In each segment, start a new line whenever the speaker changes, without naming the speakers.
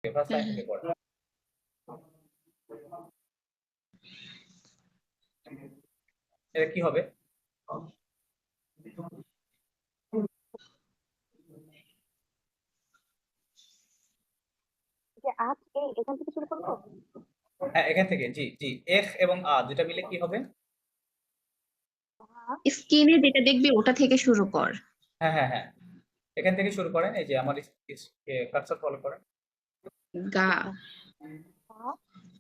First line থেকে পড়েন। এটা কি হবে?
এখান থেকে শুরু করবো।
হ্যাঁ, এখান থেকে। জি জি, এখ এবং আ দুটা মিলে কি হবে?
স্ক্রিনে যেটা দেখবি ওটা থেকে শুরু কর।
হ্যাঁ হ্যাঁ হ্যাঁ, এখান থেকে শুরু করেন। এই যে আমার কার্সর ফলো করেন।
গা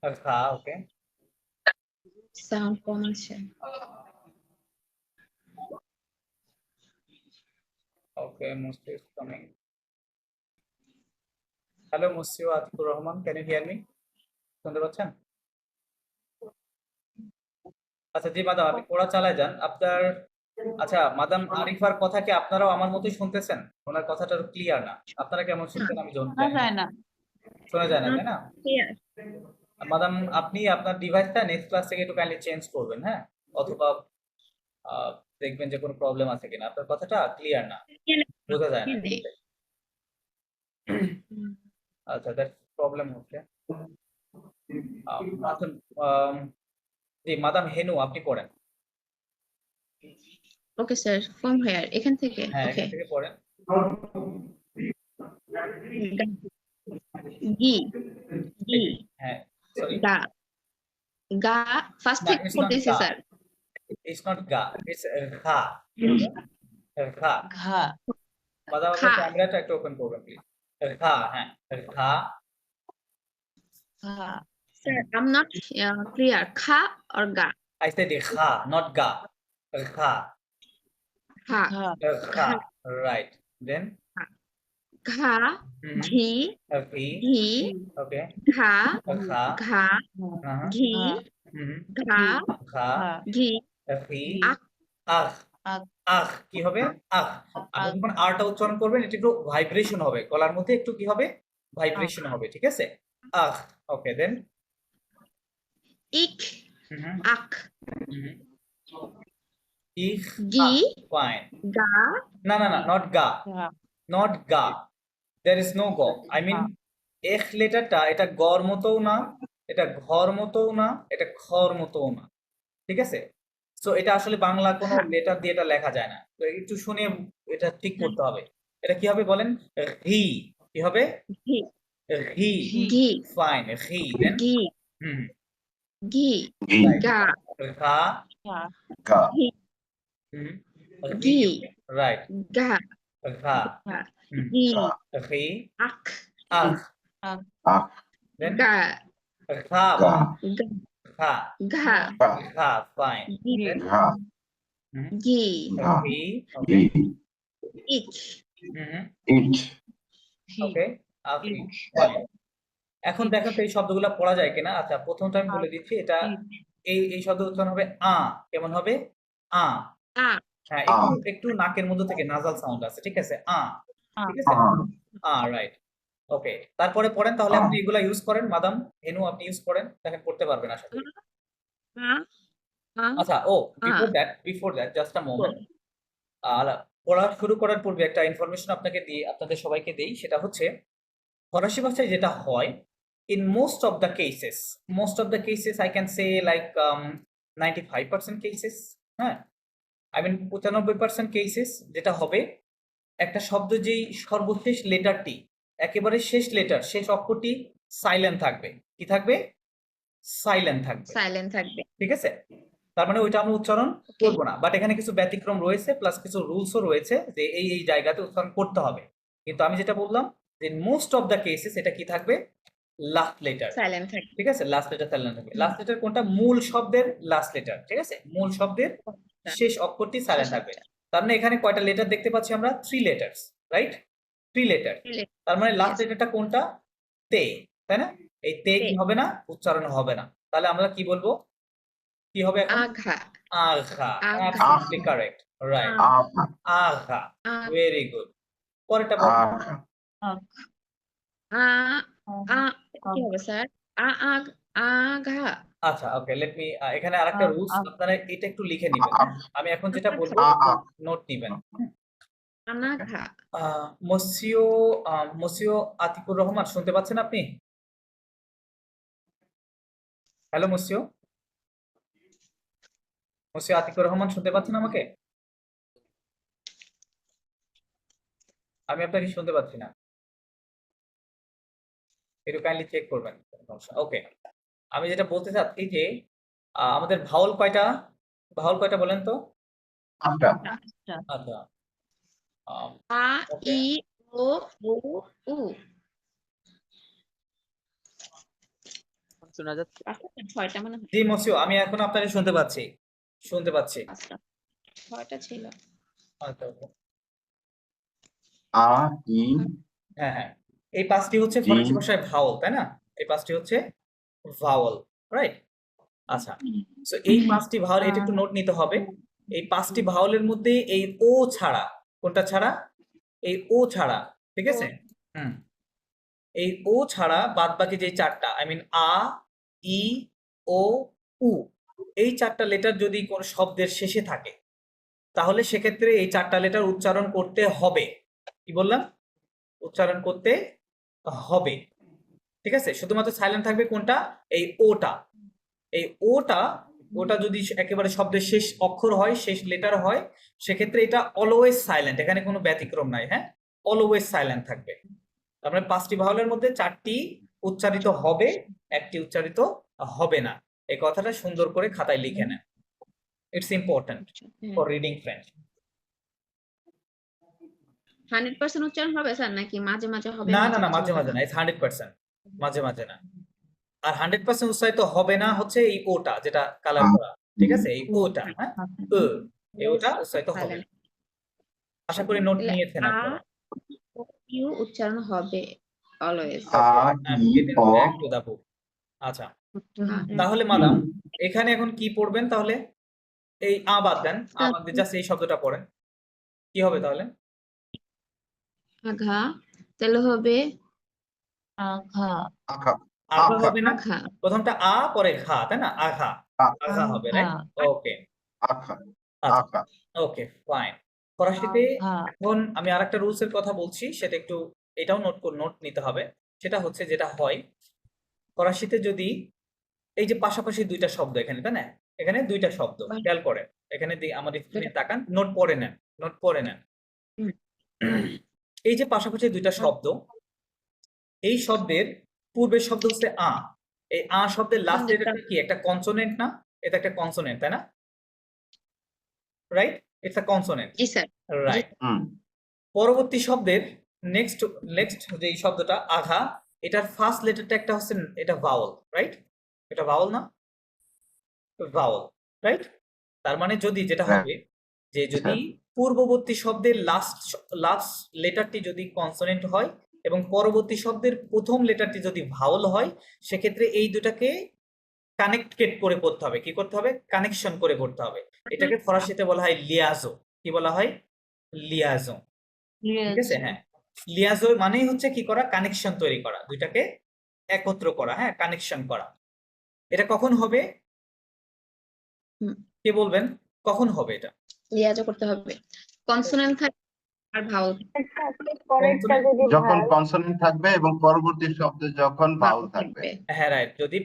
আর খা, ওকে।
সাউন্ড কম আছে।
Okay, Musti is coming. Hello Musti ও Atiqur Rahman, can you hear me? শুনতে পাচ্ছেন? আচ্ছা জি মাদাম, আপনি পড়া চালায় যান আপনার। আচ্ছা মাদাম আরিফার কথা কি আপনারাও আমার মতোই শুনতেছেন? ওনার কথাটা ক্লিয়ার না। আপনারা কেমন শুনতেন আমি জানি না। শোনা যায় না, তাই না? মাদাম, আপনি আপনার ডিভাইসটা নেক্সট ক্লাস থেকে একটু কাইন্ডলি চেঞ্জ করবেন, হ্যাঁ? অথবা দেখবেন যে কোনো প্রবলেম আছে কিনা। আপনার কথাটা ক্লিয়ার না, বোঝা যায় না। আচ্ছা, দ্যাট প্রবলেম হচ্ছে। আচ্ছা, জি মাদাম হেনু, আপনি পড়েন।
ওকে স্যার, ফ্রম হেয়ার, এখান থেকে।
হ্যাঁ,
ওকে,
এখান থেকে পড়েন।
গি গি
হ্যাঁ, সরি,
গা গা ফার্স্ট
না,
থেকে
ইটস নট
পড়তেছি
গা,
স্যার।
ইটস নট গা, ইটস খা। খা।
ঘা
মাদাম আপনার
খা
ক্যামেরাটা একটু ওপেন করবেন প্লিজ। খা, হ্যাঁ, খা।
ঘা
sir, I am not clear, খা or গা?
I said kha, not ga. Kha.
খা
ঘা
Kha. Right. Then
ঘা
mhm.
ঘি
Ghi.
ঘি
Okay.
ঘা
Kha.
ঘা
Uh-huh.
ঘি
Mhm.
ঘা
Kha.
ঘি
Ghi.
আখ
Akh.
আখ
Akh কি হবে? Akh. আপনি যখন আরটা উচ্চারণ করবেন এটা একটু ভাইব্রেশন হবে, গলার মধ্যে একটু কি হবে? ভাইব্রেশন হবে, ঠিক আছে? আখ। ওকে, দেন
ইক
mhm.
আখ
Mhm. Ich.
গি
Akh. Fine.
গা
না না না, not ga.
ঘা
Not ga. There is no go. I mean, এখ লেটারটা এটা গর মতোও না, এটা ঘর মতোও না, এটা খর মতোও না, ঠিক আছে? সো এটা আসলে বাংলা কোনো
খা
লেটার দিয়ে এটা লেখা যায় না। তো একটু শুনে এটা ঠিক করতে হবে। এটা কি হবে বলেন? হি। কি হবে?
ঘি
হি।
ঘি
ফাইন, হি। দেন
ঘি
হুম,
ঘি
রাইট।
গা
খা।
ঘা
ঘি
হুম, হি।
ঘি
রাইট।
গা
খা।
ঘা
হুম,
ঘি
হি।
আখ
আখ।
আখ
দেন
গা
খা।
গা
খা।
ঘা
খা। ফাইন।
ঘি
দেন হুম,
ঘি
হি। ওকে।
ইক
হুম,
ঘি
ওকে। আখি। ফাইন। এখন দেখেন তো এই শব্দগুলো পড়া যায় কিনা। আচ্ছা, প্রথমটা আমি বলে দিচ্ছি। এটা এই শব্দ উচ্চারণ হবে আ। কেমন হবে? আ।
আ
হ্যাঁ, একটু একটু নাকের মধ্যে থেকে নাসাল সাউন্ড আছে, ঠিক আছে? আ। ঠিক আছে? রাইট। ওকে। তারপরে পড়েন তাহলে আপনি এগুলা ইউজ করেন মাদাম হেনু, আপনি ইউজ করেন। দেখেন পড়তে পারবেন আশা করি।
আ আ
আচ্ছা,
uh
before that just a moment. আর পড়া শুরু করার পূর্বে একটা ইনফরমেশন আপনাদের সবাইকে দেই। সেটা হচ্ছে ফরাসি ভাষায় যেটা হয়, in most of the cases I can say like 95% cases, হ্যাঁ, I mean 95% cases যেটা হবে, একটা শব্দ যেই সর্বশেষ লেটারটি, একেবারে শেষ লেটার, শেষ অক্ষরটি সাইলেন্ট থাকবে। কি থাকবে? সাইলেন্ট থাকবে,
সাইলেন্ট থাকবে।
ঠিক আছে? তার মানে ওইটা আমরা উচ্চারণ করব না। বাট এখানে কিছু ব্যতিক্রম রয়েছে, প্লাস কিছু রুলসও রয়েছে যে এই জায়গাতে উচ্চারণ করতে হবে। কিন্তু আমি যেটা বললাম যে মোস্ট অফ দ্য কেসেস এটা কি থাকবে? লাস্ট লেটার,
সাইলেন্ট থাকবে।
ঠিক আছে? লাস্ট লেটার সাইলেন্ট থাকবে। লাস্ট লেটার কোনটা? মূল শব্দের লাস্ট লেটার, ঠিক আছে? মূল শব্দের শেষ অক্ষরটি সাইলেন্ট থাকবে। তার মানে এখানে কয়টা লেটার দেখতে পাচ্ছি আমরা? 3 লেটার্স, রাইট? 3 লেটার। তার মানে লাস্ট লেটারটা কোনটা? তে, তাই না? এই তে কি হবে না? উচ্চারণ হবে না। তাহলে আমরা কি বলবো? কি হবে এখন?
আঘা
আঘা।
আঘা
Absolutely correct. Right. আঘা। Very good. পরেরটা বলেন।
আ আ কি হবে স্যার? আ আগ আঘা
আচ্ছা, ওকে, লেট মি এখানে আরেকটা রুলস, আপনারা এটা একটু লিখে নিবেন, হ্যাঁ? আমি এখন যেটা বলবো নোট নিবেন।
আনাঘা
মসিও মসিও আতিকুর রহমান শুনতে পাচ্ছেন আপনি? হ্যালো মসিও মসিও আতিকুর রহমান শুনতে পাচ্ছেন আমাকে? আমি আপনাকে শুনতে পাচ্ছি না, একটু কাইন্ডলি চেক করবেন। ওকে, আমি যেটা বলতে চাচ্ছি যে আমাদের ভাওয়াল কয়টা বলেন তো?
8টা।
আচ্ছা,
আ
ওকে,
ই ও ও উ
শোনা যাচ্ছে?
পাঁচটা না ছয়টা মনে হয়
জি মসিও আমি এখন আপনাকে শুনতে পাচ্ছি।
পাঁচটা ছয়টা ছিল
আচ্ছা, okay.
আ, ই,
হ্যাঁ হ্যাঁ, এই পাঁচটি হচ্ছে
ই,
ফরাসি ভাষায় ভাওয়াল, তাই না? এই পাঁচটি হচ্ছে ভাওয়াল, রাইট? আচ্ছা, সো এই পাঁচটি ভাওয়াল এটা একটু নোট নিতে হবে। এই পাঁচটি ভাওয়ালের মধ্যে এই ও ছাড়া, কোনটা ছাড়া? এই ও ছাড়া, ঠিক আছে? হুম, এই ও ছাড়া বাদ বাকি যে চারটা, আই মিন আ, ই, ও, উ, এই চারটা লেটার যদি কোন শব্দের শেষে থাকে তাহলে সেক্ষেত্রে এই চারটা লেটার উচ্চারণ করতে হবে। কি বললাম? উচ্চারণ করতে হবে, ঠিক আছে? শুধুমাত্র সাইলেন্ট থাকবে কোনটা? এই ওটা। এই ওটা যদি একেবারে শব্দের শেষ অক্ষর হয়, শেষ লেটার হয়, সেক্ষেত্রে এটা অলওয়েজ সাইলেন্ট, এখানে কোনো ব্যতিক্রম নাই। হ্যাঁ, অলওয়েজ সাইলেন্ট থাকবে। তার মানে পাঁচটি ভাওয়ালের মধ্যে চারটি উচ্চারিত হবে, একটি উচ্চারিত হবে না। এই কথাটা সুন্দর করে খাতায় লিখে নেন। It's important for reading friend.
100% উচ্চারণ হবে স্যার নাকি মাঝে মাঝে হবে
না না না, মাঝে
হবে
মাঝে না, 100%, মাঝে মাঝে না। আর 100% উচ্চারিত হবে না হচ্ছে এই ওটা, যেটা কালার করা, ঠিক আছে? এই ওটা, হ্যাঁ, এই ওটা উচ্চারিত হবে না। আশা করি নোট
তাহলে
নিয়েছেন
আ
আপনারা।
ইউ উচ্চারণ হবে অলওয়েজ
আ, ই, ও,
ব্যাক টু দা বুক। আচ্ছা, তাহলে মাদাম এখানে এখন কি পড়বেন তাহলে? এই আ বাদ দেন, আ বাদ দিয়ে জাস্ট এই শব্দটা পড়েন, কি হবে তাহলে?
আঘা তাহলে হবে
আখা,
আঘা
আখা,
হবে না?
আঘা
প্রথমটা আ পরে ঘা, তাই না? আঘা,
আ-
আঘা হবে, রাইট? ওকে,
আখা,
আচ্ছা,
আখা,
ওকে ফাইন। ফরাসিতে এখন আমি আরেকটা রুলস এর কথা বলছি, সেটা একটু এটাও নোট নিতে হবে। সেটা হচ্ছে, যেটা হয় ফরাসিতে যদি এই যে পাশাপাশি দুইটা শব্দ এখানে, তাই না? এখানে দুইটা শব্দ, খেয়াল করেন এখানে আমার স্ক্রিনে তাকান, নোট পড়ে নেন।
হুম।
এই যে পাশাপাশি দুইটা শব্দ, এই শব্দের পূর্বের শব্দ হচ্ছে আ। এই আ শব্দের লাস্ট লেটারটা কি একটা কনসোনেন্ট না? এটা একটা কনসোনেন্ট, তাই না? রাইট, ইটস আ কনসোনেন্ট,
জি স্যার
রাইট।
হুম,
পরবর্তী শব্দের নেক্সট যে এই শব্দটা আঘা, এটার ফার্স্ট লেটারটা একটা হচ্ছে, এটা ভাওয়াল, রাইট? এটা ভাওয়াল না? ভাওয়াল, রাইট? তার মানে যদি যেটা
হ্যাঁ।
হবে যে যদি পূর্ববর্তী শব্দের লাস্ট লেটারটি যদি কনসোনেন্ট হয় এবং পরবর্তী শব্দের প্রথম লেটারটি যদি ভাওয়াল হয়, সেক্ষেত্রে এই দুটাকে কানেক্টেড করে পড়তে হবে। কি করতে হবে? কানেকশন করে পড়তে হবে। এটাকে ফরাসিতে বলা হয় লিয়াজো। কি বলা হয়? লিয়াজো, ঠিক আছে? হ্যাঁ, লিয়াজো মানেই হচ্ছে কি করা? কানেকশন তৈরি করা, দুইটাকে একত্র করা, হ্যাঁ, কানেকশন করা। এটা কখন হবে?
হুম।
কে বলবেন কখন হবে এটা?
লিয়াজও করতে হবে কনসোনেন্ট থাকে আর ভাওয়াল
পরেরটা যদি
যখন
ভাল
কনসোনেন্ট থাকবে এবং পরবর্তী শব্দে যখন ভাউল থাকবে।
হ্যাঁ, রাইট। যদি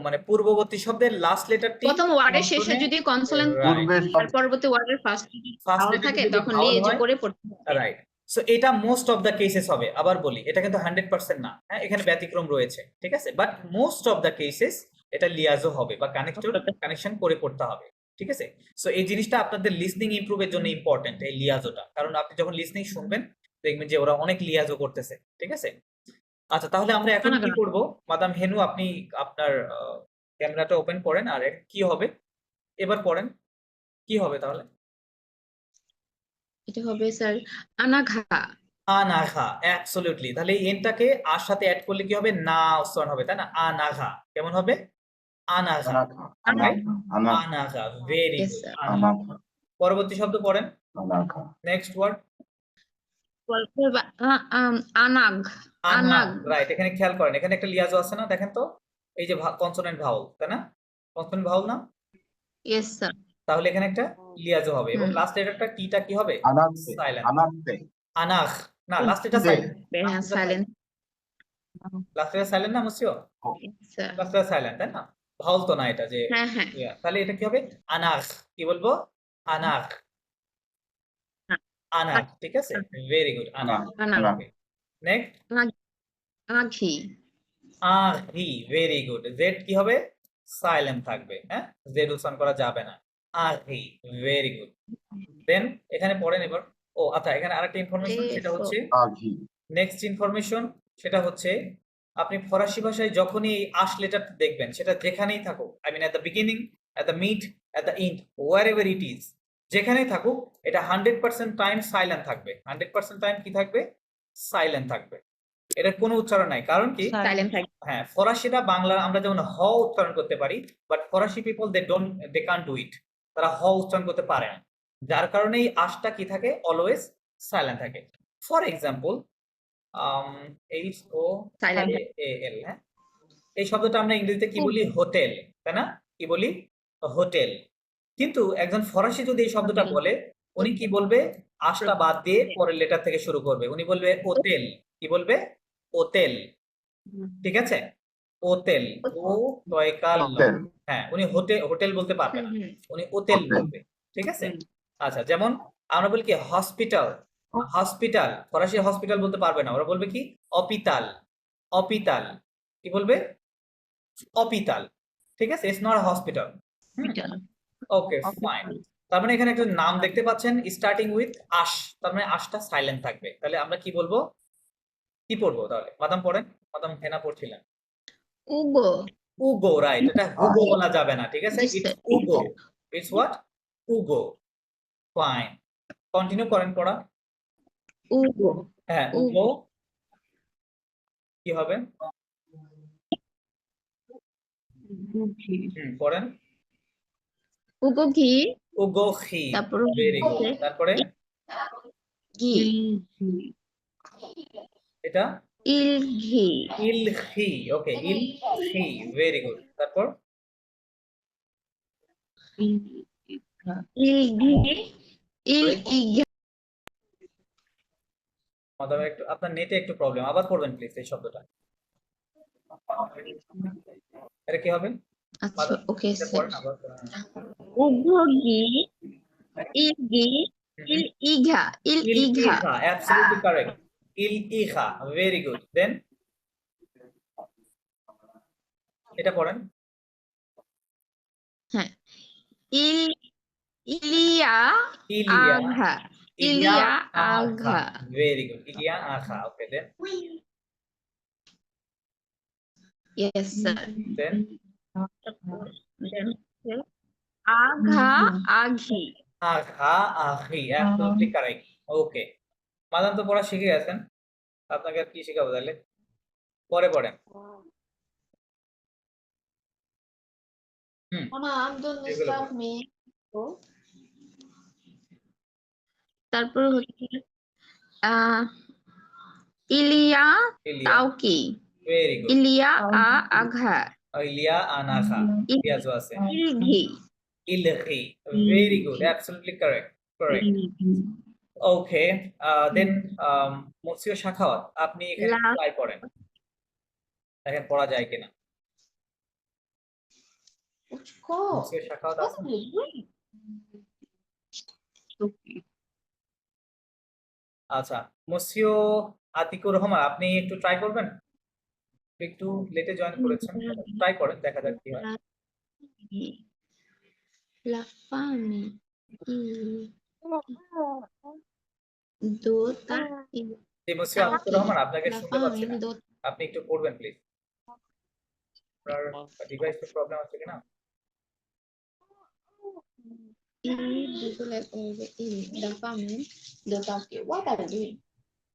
মানে পূর্ববর্তী শব্দের লাস্ট লেটারটি
প্রথম ওয়ার্ডের শেষে যদি কনসোনেন্ট
পূর্বের
আর পরবর্তী ওয়ার্ডের ফার্স্ট ভাওয়াল
লেটার
থাকে
যদি
তখন
ভাওয়াল
লিয়াজো
হয়,
করে পড়তে হবে
রাইট। সো এটা মোস্ট অফ দ্য কেসেস হবে। আবার বলি, এটা কিন্তু 100% না, হ্যাঁ, এখানে ব্যতিক্রম রয়েছে, ঠিক আছে? But most of the cases এটা লিয়াজো হবে বা কানেকশন করে পড়তে হবে, ঠিক আছে? সো এই জিনিসটা আপনাদের লিসনিং ইমপ্রুভের জন্য ইম্পর্টেন্ট, এই লিয়াজোটা। কারণ আপনি যখন লিসনিং শুনবেন দেখবেন যে ওরা অনেক লিয়াজো করতেছে, ঠিক আছে? আচ্ছা, তাহলে আমরা এখন কি করব? মাদাম হেনু, আপনি আপনার ক্যামেরাটা ওপেন করেন, আর কি হবে এবার পড়েন, কি হবে তাহলে?
এটা হবে স্যার আনাঘা
আনাঘা, অ্যাবসলিউটলি। তাহলে এই এনটাকে আর সাথে অ্যাড করলে কি হবে? না উচ্চারণ হবে, তাই না? আনাঘা কেমন হবে? আনাঘা,
আনাঘা,
রাইট?
আনাঘা,
আনাঘা, ভেরি
Yes,
গুড।
sir.
আনাঘা,
পরবর্তী শব্দ পড়েন,
আনাঘা,
নেক্সট ওয়ার্ড।
আনাগ
আনাগ,
আনাগ
রাইট। এখানে খেয়াল করেন, এখানে একটা লিয়াজো আছে না? দেখেন তো, এই যে কনসোনেন্ট ভাউল, তাই না? কনসোনেন্ট ভাউল না?
ইয়েস স্যার
তাহলে এখানে একটা লিয়াজো হবে এবং
হুম।
লাস্ট লেটারটা টিটা কি হবে?
আনাতে
সাইলেন্ট।
আনাতে
আনাখ না, লাস্ট এটা
তে।
সাইলেন্ট।
সাইলেন্ট
লাস্ট এটা সাইলেন্ট না মুসিও?
স্যার।
লাস্ট এটা সাইলেন্ট তাই না? ভাউল তো না এটা যে
হ্যাঁ হ্যাঁ
তাহলে এটা কি হবে? আনাখ। কি বলবো? আনাখ। আনাখ, ঠিক আছে? ভেরি গুড, আনাখ।
আনাখ।
নেক্সট
আঘি
আহি, ভেরি গুড। জেড কি হবে? সাইলেন্ট থাকবে, হ্যাঁ? জেড উচ্চারণ করা যাবে না। আহি, ভেরি গুড। দেন এখানে পড়েন এবার। ও আচ্ছা, এখানে আরেকটা ইনফরমেশন, সেটা হচ্ছে
আঘি
নেক্সট ইনফরমেশন, সেটা হচ্ছে আপনি ফরাসি ভাষায় যখনই এই আশ লেটার দেখবেন, সেটা যেখানেই থাকুক, I mean at the beginning, at the mid, at the end, wherever it is, যেখানেই থাকুক, এটা 100% টাইম সাইলেন্ট থাকবে। 100% টাইম কি থাকবে? সাইলেন্ট থাকবে। এটার কোনো উচ্চারণ নাই, কারণ কি?
সাইলেন্ট থাকে
হ্যাঁ, ফরাসিরা বাংলা আমরা যেমন হ উচ্চারণ করতে পারি, বাট ফরাসি people they can't do it. তারা হ উচ্চারণ করতে পারে না, যার কারণে এই আশটা কি থাকে? অলওয়েজ সাইলেন্ট থাকে। For example, H O
silent
A L, হ্যাঁ, এই শব্দটা আমরা ইংরেজিতে কি বলি? হোটেল, তাই না? কি বলি? হোটেল। কিন্তু একজন ফরাসি যদি এই শব্দটা
হোটেল।
বলে, উনি কি বলবে? আশটা বাদ দিয়ে পরের লেটার থেকে শুরু করবে, উনি বলবে ওতেল। কি বলবে? ওতেল, ঠিক আছে? ওতেল, ও তয়কাল,
হোটেল
হ্যাঁ, উনি হোটেল বলতে পারবে না, উনি ওতেল
হোটেল।
বলবে, ঠিক আছে? আচ্ছা, যেমন আমরা বলি কি হসপিটাল, হসপিটাল, ফরাসি হসপিটাল বলতে পারবে না, ওরা বলবে কি? অপিতাল, অপিতাল। কি বলবে? অপিতাল, ঠিক আছে? It's not a hospital. Okay, fine. তার মানে এখানে একটা নাম দেখতে পাচ্ছেন স্টার্টিং উইথ আশ, তার মানে আশটা সাইলেন্ট থাকবে। তাহলে আমরা কি বলবো? কি পড়বো তাহলে? মাদাম পড়েন, মাদাম হেনা পড়ছিলেন।
উগো
উগো, রাইট। এটা হুগো বলা যাবে না, ঠিক আছে?
Yes,
it's
sir.
উগো। It's what? উগো। ফাইন, কন্টিনিউ করেন পড়া।
উগো
হ্যাঁ, উগো কি হবে? পড়েন।
উগো ঘি
উগো খি,
তারপর
ভেরি গুড।
হচ্ছে
তারপরে
ঘি
এটা
ইল ঘি
ইল খি, ওকে, ইল খি, ভেরি গুড। তারপর
ইল ঘি ইল ইঘা
মাদাম একটু আপনার নেটে একটু প্রবলেম, আবার পড়বেন প্লিজ এই শব্দটা। এটা কি হবে?
আচ্ছা
মাদাম
ওকে
এটা
স্যার
পড়েন, আবার পড়েন।
উগো ঘি ইল ঘি ইল ইঘা ইল
ইল
ইঘা
ইখা, অ্যাবসলিউটলি কারেক্ট। ইল ইখা, ভেরি গুড। দেন এটা পড়েন।
হ্যাঁ ইল ইলিয়া
ইলিয়া,
আঘা
ইলিয়া
ইলিয়া
আখা,
আঘা
ভেরি গুড। ইলিয়া আখা, ওকে। দেন
ইয়েস স্যার
দেন
আঘা আঘি
আখা আখি, অ্যাবসলিউটলি কারেক্ট। ওকে, মাদাম তো পড়া শিখে গেছেন, আপনাকে আর কি শেখাবো তাহলে? পরে পড়েন। হুম,
Mom, don't
এগুলো
disturb
পড়েন।
me.
তারপর হচ্ছে আহ ইলিয়া
ইলিয়া,
তাওকি
ভেরি গুড।
ইলিয়া আঘা
ইলিয়া আনাখা, ইলিয়াজও আছে।
ইলঘি
ইলহি, very good, absolutely correct, correct. Okay, then মসিও শাখাওয়াত, আপনি এখানে
লা
ট্রাই করেন, দেখেন পড়া যায় কিনা।
Let's go.
মসিও শাখাওয়াত
What
আছে?
are you doing?
আচ্ছা, মসিও আতিকুর রহমান, আপনি একটু ট্রাই করবেন? একটু লেটে জয়েন করেছেন, ট্রাই করেন, দেখা যাক কি হয়।
La fame do ta
জি, মসিও আতিকুর রহমান, আপনাকে
La
শুনতে পাচ্ছি
fame
না,
do
আপনি একটু পড়বেন প্লিজ। আপনার ডিভাইসে প্রবলেম আছে কিনা?
La fame do ta
What are you doing?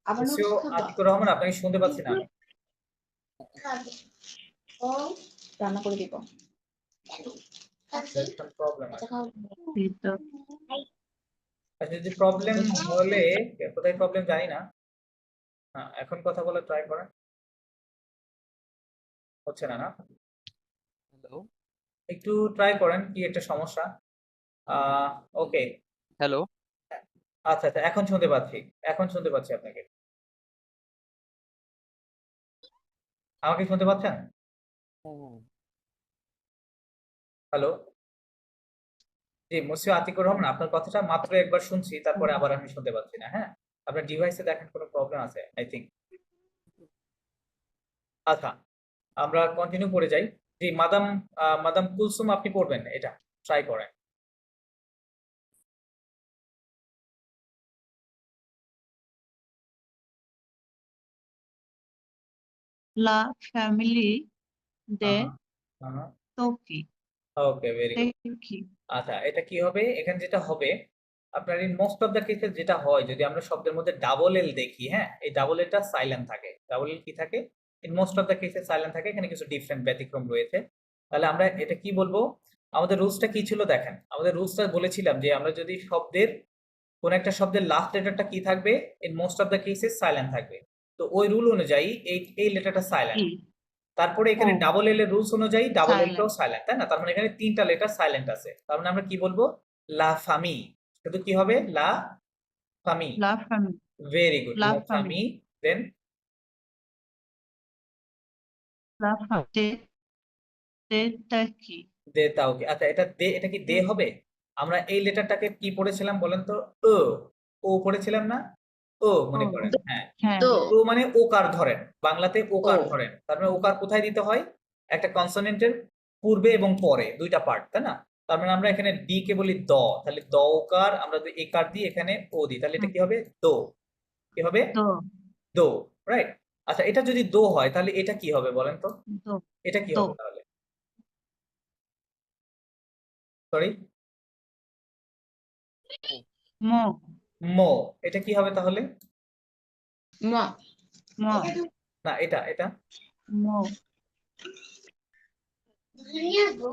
আবার
মসিও
নোটস খাবা?
আতিকুর রহমান, আপনাকে শুনতে পাচ্ছি না আমি।
ও রান্না করে দিব।
প্রবলেম আছে।
আচ্ছা খাও।
আচ্ছা, যদি প্রবলেম হলে, কোথায় প্রবলেম জানি না। হ্যাঁ, এখন কথা বলে ট্রাই করেন, হচ্ছে না, না?
হ্যালো,
একটু ট্রাই করেন, কি একটা সমস্যা? ওকে,
হ্যালো।
আচ্ছা আচ্ছা, এখন শুনতে পাচ্ছি, এখন শুনতে পাচ্ছি আপনাকে। আমাকে শুনতে পাচ্ছেন? হ্যালো, জি মুসিও আতিকুর রহমান, আপনার কথাটা মাত্র একবার শুনছি, তারপরে আবার আমি শুনতে পাচ্ছি না। হ্যাঁ, আপনার ডিভাইসে দেখেন কোনো প্রবলেম আছে আই থিঙ্ক। আচ্ছা, আমরা কন্টিনিউ করে যাই। জি মাদাম, মাদাম কুলসুম আপনি পড়বেন, এটা ট্রাই করেন।
La famille de
হ্যাঁ,
Toki.
ওকে, ভেরি গুড।
Teki.
আচ্ছা, এটা কি হবে এখানে যেটা হবে, আপনার in most of the cases যেটা হয়, যদি আমরা শব্দের মধ্যে ডাবল এল দেখি, হ্যাঁ, এই ডাবল এলটা সাইলেন্ট থাকে। ডাবল এল কি থাকে? In most of the cases silent থাকে। এখানে কিছু ডিফারেন্ট ব্যতিক্রম রয়েছে। তাহলে আমরা এটা কি বলবো? আমাদের রুলসটা কি ছিল দেখেন, আমাদের রুলসটা বলেছিলাম যে আমরা যদি শব্দের কোন একটা শব্দের লাস্ট লেটারটা কি থাকবে, in most of the cases silent থাকবে। তো ওই রুল অনুযায়ী এই এই লেটারটা সাইলেন্ট।
I.
তারপরে এখানে
ও,
ডাবল এল এর রুলস অনুযায়ী ডাবল
Silent.
এলটাও সাইলেন্ট, তাই না? তার মানে এখানে তিনটা লেটার সাইলেন্ট আছে। তার মানে আমরা কি বলবো? লা ফামি। শুধু কি হবে? লা ফামি।
La famille.
Very good,
La
লা ফামি।
famille.
দেন
La famille de Teki.
দে তাওকি। আচ্ছা, এটা দে, এটা কি দে হবে? আমরা এই লেটারটাকে কি পড়েছিলাম বলেন তো? ও, ও পড়েছিলাম না? ও মনে
ও,
করেন, হ্যাঁ।
হ্যাঁ,
দো
ও মানে ওকার ধরেন, বাংলাতে ওকার
ও
ধরেন। তার মানে ওকার কোথায় দিতে হয়? একটা কনসোনেন্টের পূর্বে এবং পরে, দুইটা পার্ট, তাই না? তার মানে আমরা এখানে ডি কে বলি দ, তাহলে দ ওকার আমরা যদি একার দিই, এখানে ও দিই, তাহলে এটা কি হবে? দো। কি হবে?
দো,
দো, রাইট। আচ্ছা, এটা যদি দো হয় তাহলে এটা কি হবে বলেন তো?
দো,
এটা কি
দো,
হবে তাহলে? সরি,
মো,
মো। এটা কি হবে তাহলে?
ম
মো,
না, এটা এটা
মো,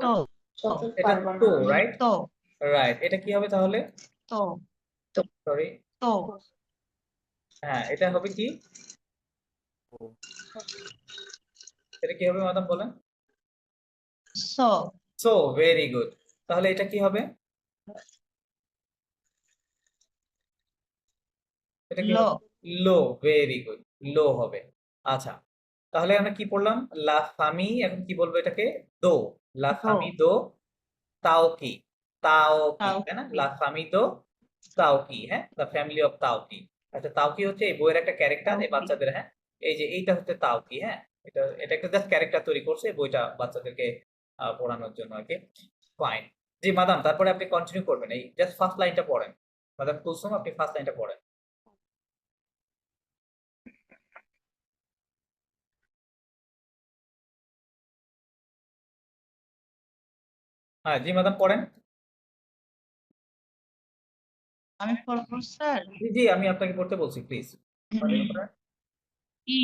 তো,
যত
এটা
পারবা
তো,
না।
রাইট
তো,
রাইট। এটা কি হবে তাহলে?
তো,
সরি,
তো,
হ্যাঁ, এটা হবে কি? এটা কি হবে ম্যাডাম বলেন?
So,
so, very good. তাহলে এটা কি হবে? এটা কি
লো,
হবে? লো, ভেরি গুড, লো হবে। আচ্ছা, তাহলে আমরা কি পড়লাম? লা ফামি। এখন কি বলবো এটাকে? দো। লা
দো,
ফামি দো তাও কি, তাও কি,
তাও
তাই না?
কি,
লা ফামি দো তাও কি, হ্যাঁ, দ্য ফ্যামিলি অফ তাও কি। আচ্ছা, তাও কি হচ্ছে এই বইয়ের একটা ক্যারেক্টার,
তাও
এই
কি,
বাচ্চাদের, হ্যাঁ। এই যে এইটা হচ্ছে তাও কি, হ্যাঁ। এটা এটা একটা জাস্ট ক্যারেক্টার তৈরি করছে এই বইটা বাচ্চাদেরকে পড়ানোর জন্য আর কি। ফাইন। জি মাদাম, তারপরে আপনি কন্টিনিউ করবেন, এই জাস্ট ফার্স্ট লাইনটা পড়েন। মাদাম কুলসুম, আপনি ফার্স্ট লাইনটা পড়েন। হ্যাঁ, জি মাদাম পড়েন।
আমি পড়বো স্যার।
জি জি, আমি আপনাকে পড়তে বলছি, প্লিজ কন্টিনিউ করেন।
ই,